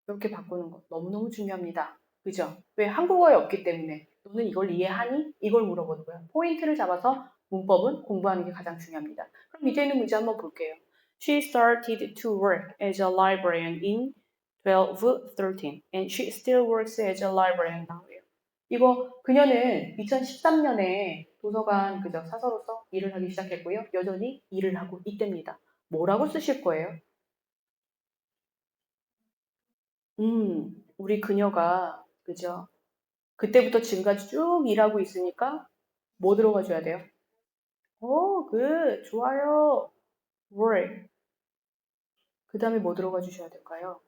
이렇게 바꾸는 거 너무너무 중요합니다. 그죠? 왜 한국어에 없기 때문에 너는 이걸 이해하니? 이걸 물어보는 거예요. 포인트를 잡아서 문법은 공부하는 게 가장 중요합니다. 그럼 밑에 있는 문제 한번 볼게요. She started to work as a librarian in 1213 and she still works as a librarian now. 이거 그녀는 2013년에 도서관 그저 사서로서 일을 하기 시작했고요. 여전히 일을 하고 있답니다. 뭐라고 쓰실 거예요? 우리 그녀가 그죠? 그때부터 지금까지 쭉 일하고 있으니까 뭐 들어가 줘야 돼요? 좋아요. work. 그 다음에 뭐 들어가 주셔야 될까요?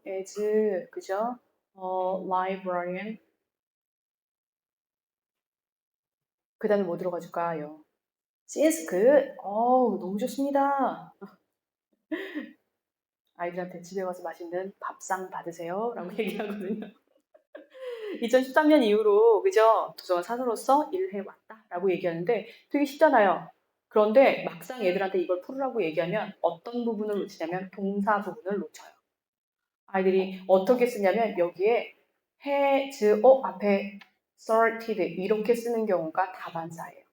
as, 그죠? librarian. 그 다음에 뭐 들어가 줄까요? She's good. 너무 좋습니다. 아이들한테 집에 가서 맛있는 밥상 받으세요. 라고 얘기하거든요. 2013년 이후로, 그죠? 도서관 사서로서 일을 해왔다. 라고 얘기하는데 되게 쉽잖아요. 그런데 막상 애들한테 이걸 풀으라고 얘기하면 어떤 부분을 놓치냐면 동사 부분을 놓쳐요. 아이들이 어떻게 쓰냐면 여기에 has, 앞에 started 이렇게 쓰는 경우가 다반사예요.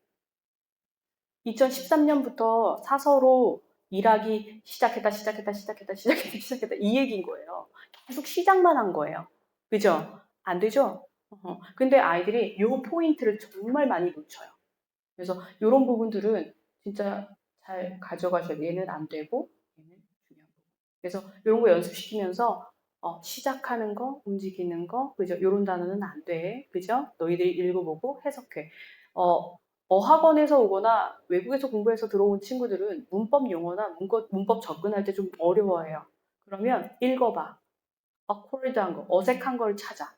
2013년부터 사서로 일하기 시작했다 이 얘기인 거예요. 계속 시작만 한 거예요. 그죠? 안 되죠? 근데 아이들이 요 포인트를 정말 많이 놓쳐요. 그래서 이런 부분들은 진짜 잘 가져가셔야 돼요. 얘는 안 되고 얘는 중요한 부분. 그래서 이런 거 연습시키면서 시작하는 거, 움직이는 거, 그죠? 이런 단어는 안 돼. 그죠? 너희들이 읽어보고 해석해. 어학원에서 오거나 외국에서 공부해서 들어온 친구들은 문법 용어나 문법 접근할 때 좀 어려워해요. 그러면 읽어봐. awkward한 거, 어색한 걸 찾아.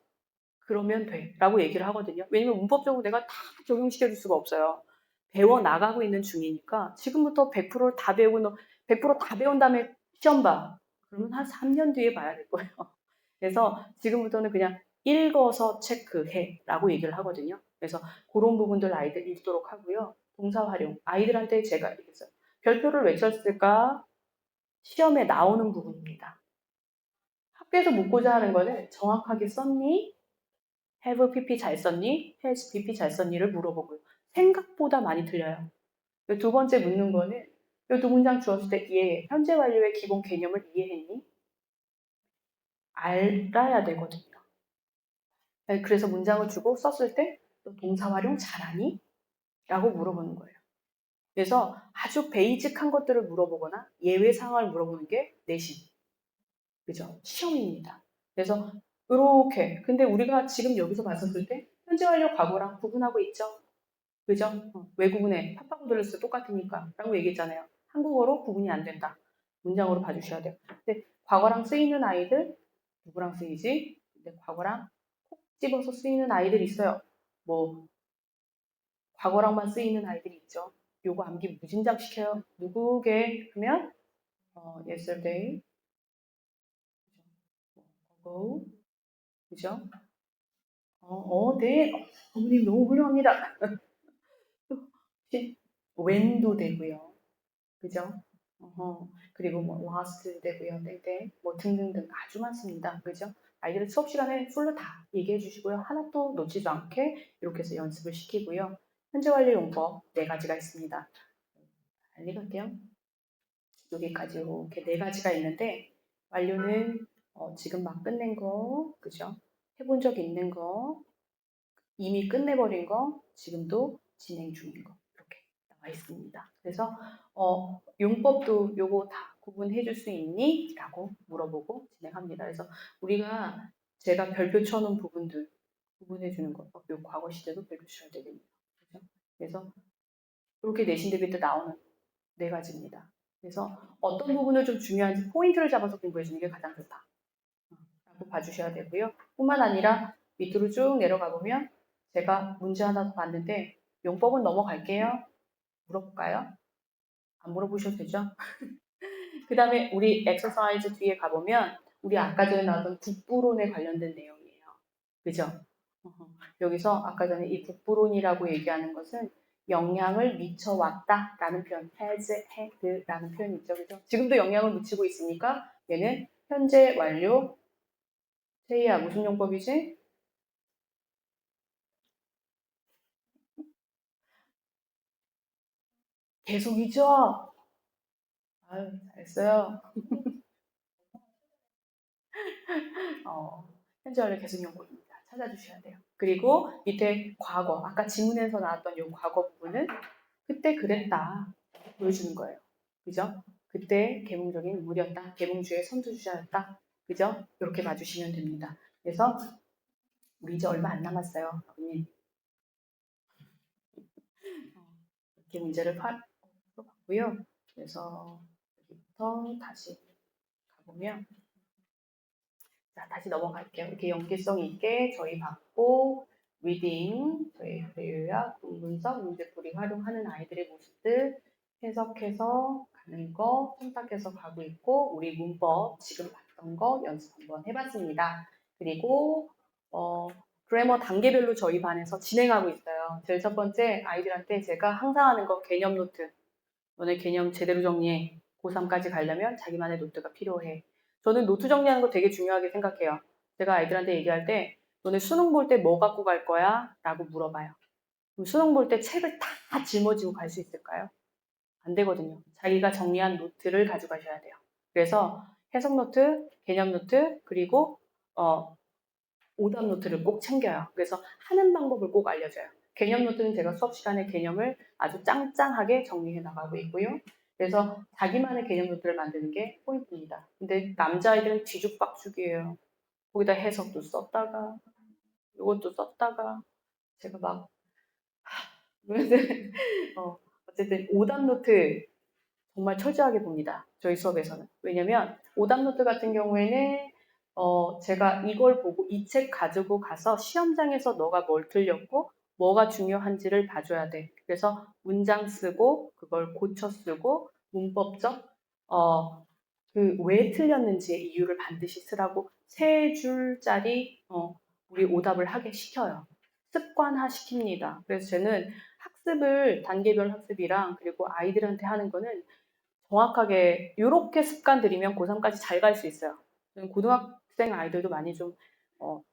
그러면 돼. 라고 얘기를 하거든요. 왜냐면 문법적으로 내가 다 적용시켜 줄 수가 없어요. 배워 나가고 있는 중이니까 지금부터 100%다 배우고 100%다 배운 다음에 시험 봐. 그러면 한 3년 뒤에 봐야 될 거예요. 그래서 지금부터는 그냥 읽어서 체크해 라고 얘기를 하거든요. 그래서 그런 부분들 아이들 읽도록 하고요. 동사 활용. 아이들한테 제가 얘기했어요. 별표를 왜 쳤을까? 시험에 나오는 부분입니다. 학교에서 묻고자 하는 거는 정확하게 썼니? have pp 잘 썼니? has pp 잘 썼니를 물어보고요. 생각보다 많이 틀려요. 두 번째 묻는 거는 이 두 문장 주었을 때 현재 완료의 기본 개념을 이해했니? 알아야 되거든요. 네, 그래서 문장을 주고 썼을 때 너 동사 활용 잘하니? 라고 물어보는 거예요. 그래서 아주 베이직한 것들을 물어보거나 예외 상황을 물어보는 게 내신. 그죠? 시험입니다. 그래서 이렇게 근데 우리가 지금 여기서 봤었을 때 현재 완료 과거랑 구분하고 있죠? 그죠? 외국은 해. 팝하고 들렸을 때 똑같으니까 라고 얘기했잖아요. 한국어로 구분이 안 된다. 문장으로 봐주셔야 돼요. 근데 과거랑 쓰이는 아이들 누구랑 쓰이지? 근데 과거랑 콕 집어서 쓰이는 아이들이 있어요. 뭐 과거랑만 쓰이는 아이들이 있죠. 요거 암기 무진장 시켜요. 누구게 하면 yesterday, ago, 그죠? 네. 어머님 너무 훌륭합니다. when도 되고요. 그죠? 그리고 뭐 last 되고요, 땡땡, 뭐 등등등 아주 많습니다. 그죠? 아이들은 수업 시간에 풀로 다 얘기해 주시고요. 하나도 놓치지 않게 이렇게 해서 연습을 시키고요. 현재 완료 용법 네 가지가 있습니다. 달리 갈게요. 여기까지 이렇게 네 가지가 있는데 완료는 지금 막 끝낸 거, 그죠? 해본 적 있는 거, 이미 끝내버린 거, 지금도 진행 중인 거 이렇게 나와 있습니다. 그래서 용법도 요거 다 구분해 줄 수 있니? 라고 물어보고 진행합니다. 그래서 우리가 제가 별표 쳐놓은 부분들 구분해 주는 거, 요 과거 시제도 별표 쳐야 되겠네요. 그죠? 그래서 이렇게 내신 대비 때 나오는 네 가지입니다. 그래서 어떤 부분을 좀 중요한지 포인트를 잡아서 공부해 주는 게 가장 좋다. 라고 봐주셔야 되고요. 뿐만 아니라 밑으로 쭉 내려가 보면 제가 문제 하나 더 봤는데 용법은 넘어갈게요. 물어볼까요? 안 물어보셔도 되죠? 그 다음에 우리 엑서사이즈 뒤에 가보면 우리 아까 전에 나왔던 국부론에 관련된 내용이에요. 그죠? 여기서 아까 전에 이 국부론이라고 얘기하는 것은 영향을 미쳐왔다라는 표현, has had라는 표현이 있죠. 그죠? 지금도 영향을 미치고 있으니까 얘는 현재 완료, 세희야 무슨 용법이지? 계속이죠? 아유, 잘했어요. 어, 현재 완료 계속 용법입니다. 찾아주셔야 돼요. 그리고 밑에 과거, 아까 지문에서 나왔던 이 과거 부분은 그때 그랬다 보여주는 거예요. 그죠? 그때 계몽적인 인물이었다. 계몽주의 선두주자였다. 그죠? 이렇게 봐주시면 됩니다. 그래서 우리 이제 얼마 안 남았어요. 아버님. 이렇게 문제를 풀어봤고요. 그래서 여기부터 다시 가보면 자, 다시 넘어갈게요. 이렇게 연계성 있게 저희 받고 리딩, 저희 요약, 분석, 문제풀이 활용하는 아이들의 모습들 해석해서 가는 거, 선택해서 가고 있고 우리 문법 지금 봤던 거 연습 한번 해봤습니다. 그리고 그래머 단계별로 저희 반에서 진행하고 있어요. 제일 첫 번째 아이들한테 제가 항상 하는 거 개념 노트. 너네 개념 제대로 정리해. 고3까지 가려면 자기만의 노트가 필요해. 저는 노트 정리하는 거 되게 중요하게 생각해요. 제가 아이들한테 얘기할 때 너네 수능 볼 때 뭐 갖고 갈 거야? 라고 물어봐요. 그럼 수능 볼 때 책을 다 짊어지고 갈 수 있을까요? 안 되거든요. 자기가 정리한 노트를 가져가셔야 돼요. 그래서 해석 노트, 개념 노트, 그리고 오답 노트를 꼭 챙겨요. 그래서 하는 방법을 꼭 알려줘요. 개념 노트는 제가 수업 시간에 개념을 아주 짱짱하게 정리해 나가고 있고요. 그래서 자기만의 개념 노트를 만드는 게 포인트입니다. 근데 남자아이들은 뒤죽박죽이에요. 거기다 해석도 썼다가 이것도 썼다가 제가 막 어쨌든 오답 노트 정말 철저하게 봅니다. 저희 수업에서는. 왜냐면 오답노트 같은 경우에는 제가 이걸 보고 이 책 가지고 가서 시험장에서 너가 뭘 틀렸고 뭐가 중요한지를 봐줘야 돼. 그래서 문장 쓰고 그걸 고쳐 쓰고 문법적 그 왜 틀렸는지의 이유를 반드시 쓰라고 세 줄짜리 우리 오답을 하게 시켜요. 습관화 시킵니다. 그래서 저는 학습을 단계별 학습이랑 그리고 아이들한테 하는 거는 정확하게 이렇게 습관 들이면 고3까지 잘 갈 수 있어요. 고등학생 아이들도 많이 좀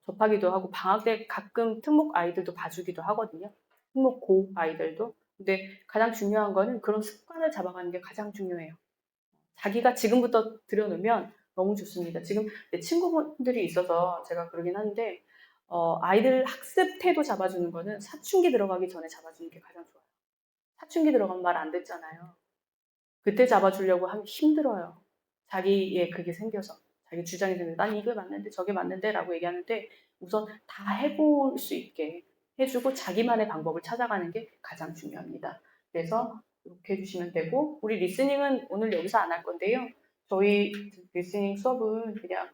접하기도 하고 방학 때 가끔 특목 아이들도 봐주기도 하거든요. 특목 고 아이들도. 근데 가장 중요한 거는 그런 습관을 잡아가는 게 가장 중요해요. 자기가 지금부터 들여놓으면 너무 좋습니다. 지금 내 친구분들이 있어서 제가 그러긴 한데 아이들 학습 태도 잡아주는 거는 사춘기 들어가기 전에 잡아주는 게 가장 좋아요. 사춘기 들어가면 말 안 듣잖아요. 그때 잡아주려고 하면 힘들어요. 자기의 그게 생겨서. 자기 주장이 생겨서 난 이게 맞는데 저게 맞는데 라고 얘기하는데 우선 다 해볼 수 있게 해주고 자기만의 방법을 찾아가는 게 가장 중요합니다. 그래서 이렇게 해주시면 되고 우리 리스닝은 오늘 여기서 안 할 건데요. 저희 리스닝 수업은 그냥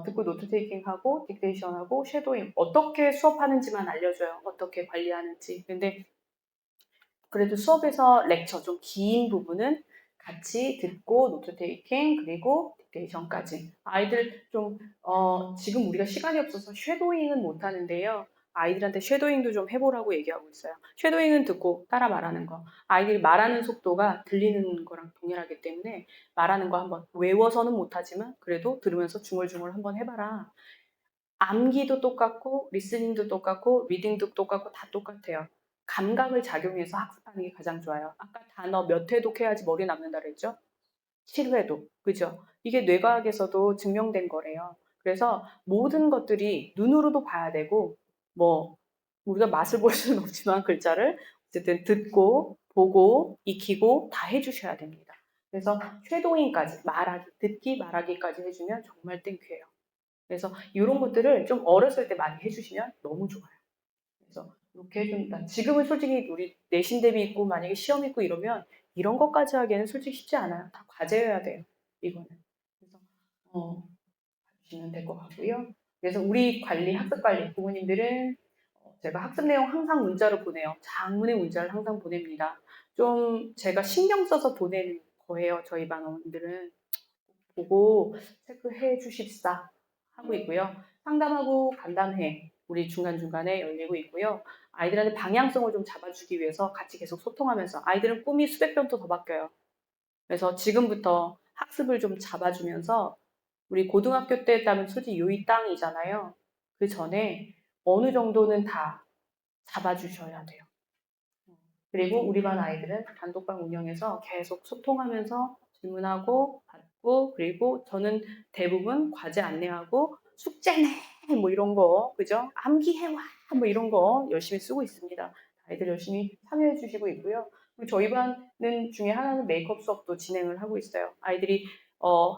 듣고 노트 테이킹하고 딕테이션하고 쉐도잉 어떻게 수업하는지만 알려줘요. 어떻게 관리하는지. 근데 그래도 수업에서 렉처 좀 긴 부분은 같이 듣고 노트 테이킹 그리고 딕테이션까지 아이들 좀 지금 우리가 시간이 없어서 쉐도잉은 못 하는데요. 아이들한테 쉐도잉도 좀 해보라고 얘기하고 있어요. 쉐도잉은 듣고 따라 말하는 거. 아이들이 말하는 속도가 들리는 거랑 동일하기 때문에 말하는 거 한번 외워서는 못하지만 그래도 들으면서 중얼중얼 한번 해봐라. 암기도 똑같고 리스닝도 똑같고 리딩도 똑같고 다 똑같아요. 감각을 작용해서 학습하는 게 가장 좋아요. 아까 단어 몇 회독 해야지 머리에 남는다 그랬죠? 7회독. 그죠? 이게 뇌과학에서도 증명된 거래요. 그래서 모든 것들이 눈으로도 봐야 되고 뭐 우리가 맛을 볼 수는 없지만 글자를 어쨌든 듣고 보고 익히고 다 해주셔야 됩니다. 그래서 쉐도잉까지 말하기, 듣기, 말하기까지 해주면 정말 땡큐예요. 그래서 이런 것들을 좀 어렸을 때 많이 해주시면 너무 좋아요. 그래서 이렇게 해준다. 지금은 솔직히 우리 내신 대비 있고 만약에 시험 있고 이러면 이런 것까지 하기에는 솔직히 쉽지 않아요. 다 과제여야 돼요. 이거는. 그래서 해주시면 될 것 같고요. 그래서 우리 관리, 학습 관리 부모님들은 제가 학습 내용 항상 문자로 보내요. 장문의 문자를 항상 보냅니다. 좀 제가 신경 써서 보내는 거예요. 저희 반 어머님들은. 보고 체크해 주십사 하고 있고요. 상담하고 간담회 우리 중간중간에 열리고 있고요. 아이들한테 방향성을 좀 잡아주기 위해서 같이 계속 소통하면서 아이들은 꿈이 수백 번 더 바뀌어요. 그래서 지금부터 학습을 좀 잡아주면서 우리 고등학교 때 따면 솔직히 요이 땅이잖아요. 그 전에 어느 정도는 다 잡아주셔야 돼요. 그리고 우리 반 아이들은 단독방 운영해서 계속 소통하면서 질문하고 받고 그리고 저는 대부분 과제 안내하고 숙제네 뭐 이런 거 그죠? 암기해와 뭐 이런 거 열심히 쓰고 있습니다. 아이들 열심히 참여해 주시고 있고요. 그리고 저희 반은 중에 하나는 메이크업 수업도 진행을 하고 있어요. 아이들이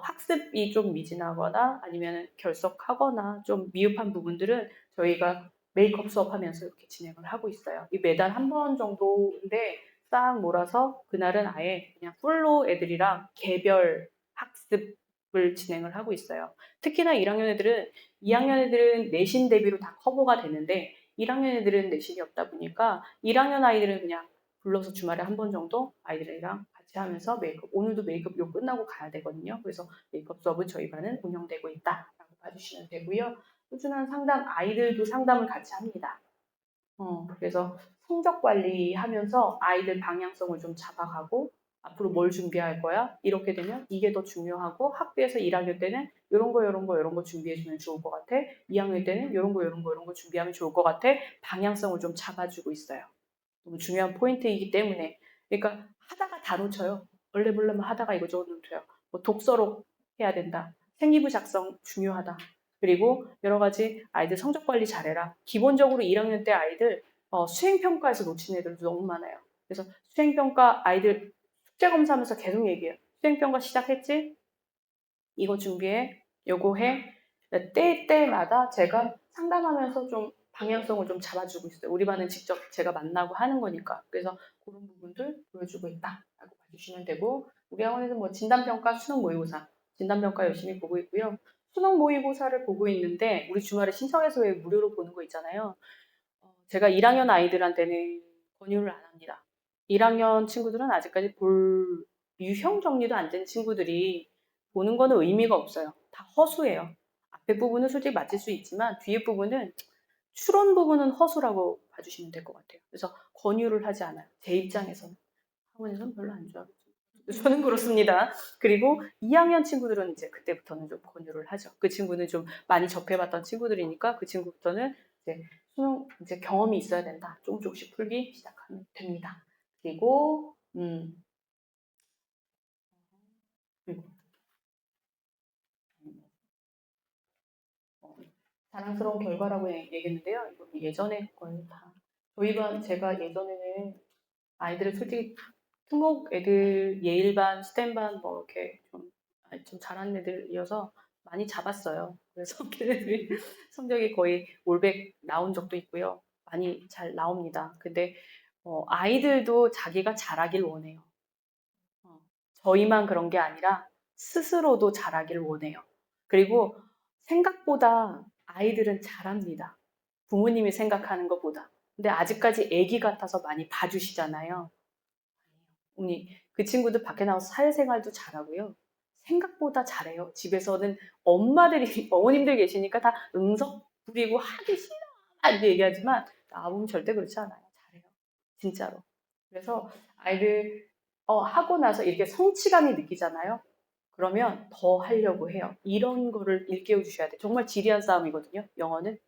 학습이 좀 미진하거나 아니면 결석하거나 좀 미흡한 부분들은 저희가 메이크업 수업하면서 이렇게 진행을 하고 있어요. 이 매달 한 번 정도인데 싹 몰아서 그날은 아예 그냥 풀로 애들이랑 개별 학습을 진행을 하고 있어요. 특히나 1학년 애들은 2학년 애들은 내신 대비로 다 커버가 되는데 1학년 애들은 내신이 없다 보니까 1학년 아이들은 그냥 불러서 주말에 한 번 정도 아이들이랑 같이 하면서 메이크업 오늘도 메이크업 요 끝나고 가야 되거든요. 그래서 메이크업 수업은 저희 반은 운영되고 있다라고 봐주시면 되고요. 꾸준한 상담, 아이들도 상담을 같이 합니다. 그래서 성적 관리하면서 아이들 방향성을 좀 잡아가고 앞으로 뭘 준비할 거야? 이렇게 되면 이게 더 중요하고 학교에서 1학년 때는 이런 거 준비해주면 좋을 것 같아. 2학년 때는 이런 거 준비하면 좋을 것 같아. 방향성을 좀 잡아주고 있어요. 너무 중요한 포인트이기 때문에 그러니까 하다가 다 놓쳐요. 얼레벌레만 하다가 이거저거 놓쳐요. 뭐 독서록 해야 된다. 생기부 작성 중요하다. 그리고 여러 가지 아이들 성적 관리 잘해라. 기본적으로 1학년 때 아이들 수행평가에서 놓친 애들도 너무 많아요. 그래서 수행평가 아이들 숙제 검사하면서 계속 얘기해요. 수행평가 시작했지? 이거 준비해. 요거 해. 때마다 제가 상담하면서 좀 방향성을 좀 잡아주고 있어요. 우리 반은 직접 제가 만나고 하는 거니까. 그래서 그런 부분들 보여주고 있다라고 봐주시면 되고 우리 학원에서 뭐 진단평가, 수능 모의고사, 진단평가 열심히 보고 있고요. 수능 모의고사를 보고 있는데 우리 주말에 신청해서 왜 무료로 보는 거 있잖아요. 제가 1학년 아이들한테는 권유를 안 합니다. 1학년 친구들은 아직까지 볼 유형 정리도 안 된 친구들이 보는 거는 의미가 없어요. 다 허수예요. 앞에 부분은 솔직히 맞을 수 있지만 뒤에 부분은 추론 부분은 허수라고 봐주시면 될 것 같아요. 그래서 권유를 하지 않아요. 제 입장에서는. 학원에서는 별로 안 좋아하죠. 저는 그렇습니다. 그리고 2학년 친구들은 이제 그때부터는 좀 권유를 하죠. 그 친구는 좀 많이 접해봤던 친구들이니까 그 친구부터는 이제 수능 이제 경험이 있어야 된다. 조금씩 풀기 시작하면 됩니다. 그리고 그리고 어, 자랑스러운 결과라고 얘기했는데요. 이거 예전에 걸 다. 저희 반 제가 예전에는 아이들을 솔직히 특목 애들 예일반, 스템반 뭐 이렇게 좀 잘하는 애들이어서 많이 잡았어요. 그래서 걔네들이 성적이 거의 올백 나온 적도 있고요. 많이 잘 나옵니다. 근데 아이들도 자기가 잘하길 원해요. 어, 저희만 그런 게 아니라 스스로도 잘하길 원해요. 그리고 생각보다 아이들은 잘합니다. 부모님이 생각하는 것보다. 근데 아직까지 애기 같아서 많이 봐주시잖아요. 언니, 그 친구들 밖에 나와서 사회생활도 잘하고요. 생각보다 잘해요. 집에서는 엄마들이, 어머님들 계시니까 다 응석 부리고 하기 싫어. 이렇게 얘기하지만 나와보면 절대 그렇지 않아요. 잘해요. 진짜로. 그래서 아이들 하고 나서 이렇게 성취감이 느끼잖아요. 그러면 더 하려고 해요. 이런 거를 일깨워 주셔야 돼요. 정말 지리한 싸움이거든요. 영어는.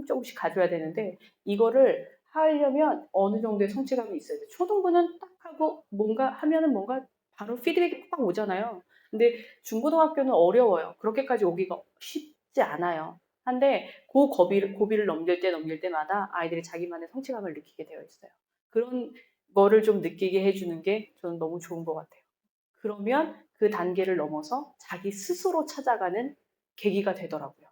조금씩 가져야 되는데 이거를 하려면 어느 정도의 성취감이 있어야 돼요. 초등부는 딱 하고 뭔가 하면은 뭔가 바로 피드백이 팍 오잖아요. 근데 중고등학교는 어려워요. 그렇게까지 오기가 쉽지 않아요. 한데 그 고비를 넘길 때마다 아이들이 자기만의 성취감을 느끼게 되어 있어요. 그런 거를 좀 느끼게 해주는 게 저는 너무 좋은 것 같아요. 그러면 그 단계를 넘어서 자기 스스로 찾아가는 계기가 되더라고요.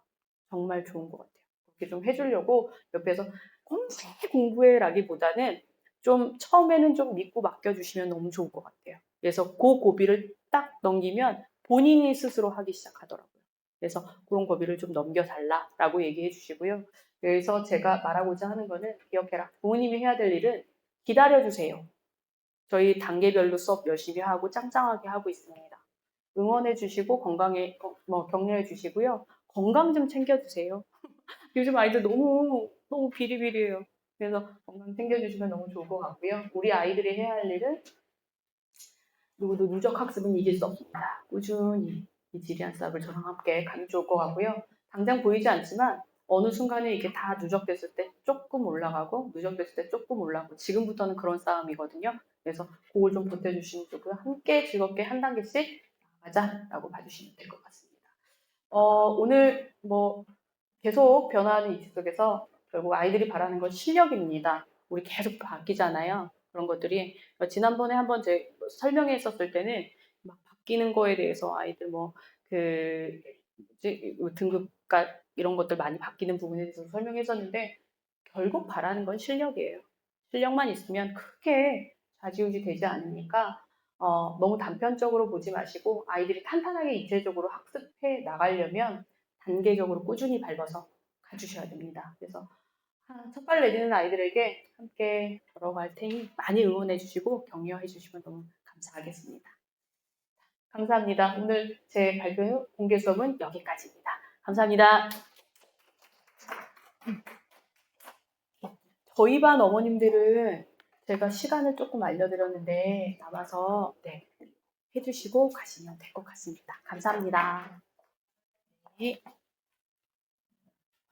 정말 좋은 것 같아요. 그렇게 좀 해주려고 옆에서 꼼꼼히 공부해라기보다는 좀 처음에는 좀 믿고 맡겨주시면 너무 좋을 것 같아요. 그래서 그 고비를 딱 넘기면 본인이 스스로 하기 시작하더라고요. 그래서 그런 고비를 좀 넘겨달라라고 얘기해 주시고요. 그래서 제가 말하고자 하는 거는 기억해라. 부모님이 해야 될 일은 기다려주세요. 저희 단계별로 수업 열심히 하고 짱짱하게 하고 있습니다. 응원해 주시고 건강에 격려해 주시고요. 건강 좀 챙겨 주세요. 요즘 아이들 너무 비리비리해요. 그래서 건강 챙겨 주시면 너무 좋을 것 같고요. 우리 아이들이 해야 할 일은 누구도 누적 학습은 이길 수 없습니다. 꾸준히 이 지리한 수업을 저랑 함께 가면 좋을 것 같고요. 당장 보이지 않지만 어느 순간에 이게 다 누적됐을 때 조금 올라가고 누적됐을 때 조금 올라가고 지금부터는 그런 싸움이거든요. 그래서 그걸 좀 버텨주시면 좋고요. 함께 즐겁게 한 단계씩 나가자라고 봐주시면 될 것 같습니다. 오늘 계속 변화하는 이 속에서 결국 아이들이 바라는 건 실력입니다. 우리 계속 바뀌잖아요. 그런 것들이 지난번에 한번 제가 설명했었을 때는 막 바뀌는 거에 대해서 아이들 등급과 이런 것들 많이 바뀌는 부분에 대해서 설명했었는데 결국 바라는 건 실력이에요. 실력만 있으면 크게 좌지우지 되지 않으니까 너무 단편적으로 보지 마시고 아이들이 탄탄하게 입체적으로 학습해 나가려면 단계적으로 꾸준히 밟아서 가주셔야 됩니다. 그래서 첫 발을 내딛는 아이들에게 함께 걸어갈 테니 많이 응원해 주시고 격려해 주시면 너무 감사하겠습니다. 감사합니다. 오늘 제 발표 공개 수업은 여기까지입니다. 감사합니다. 저희 반 어머님들은 제가 시간을 조금 알려드렸는데 남아서 해주시고 가시면 될 것 같습니다. 감사합니다. 네.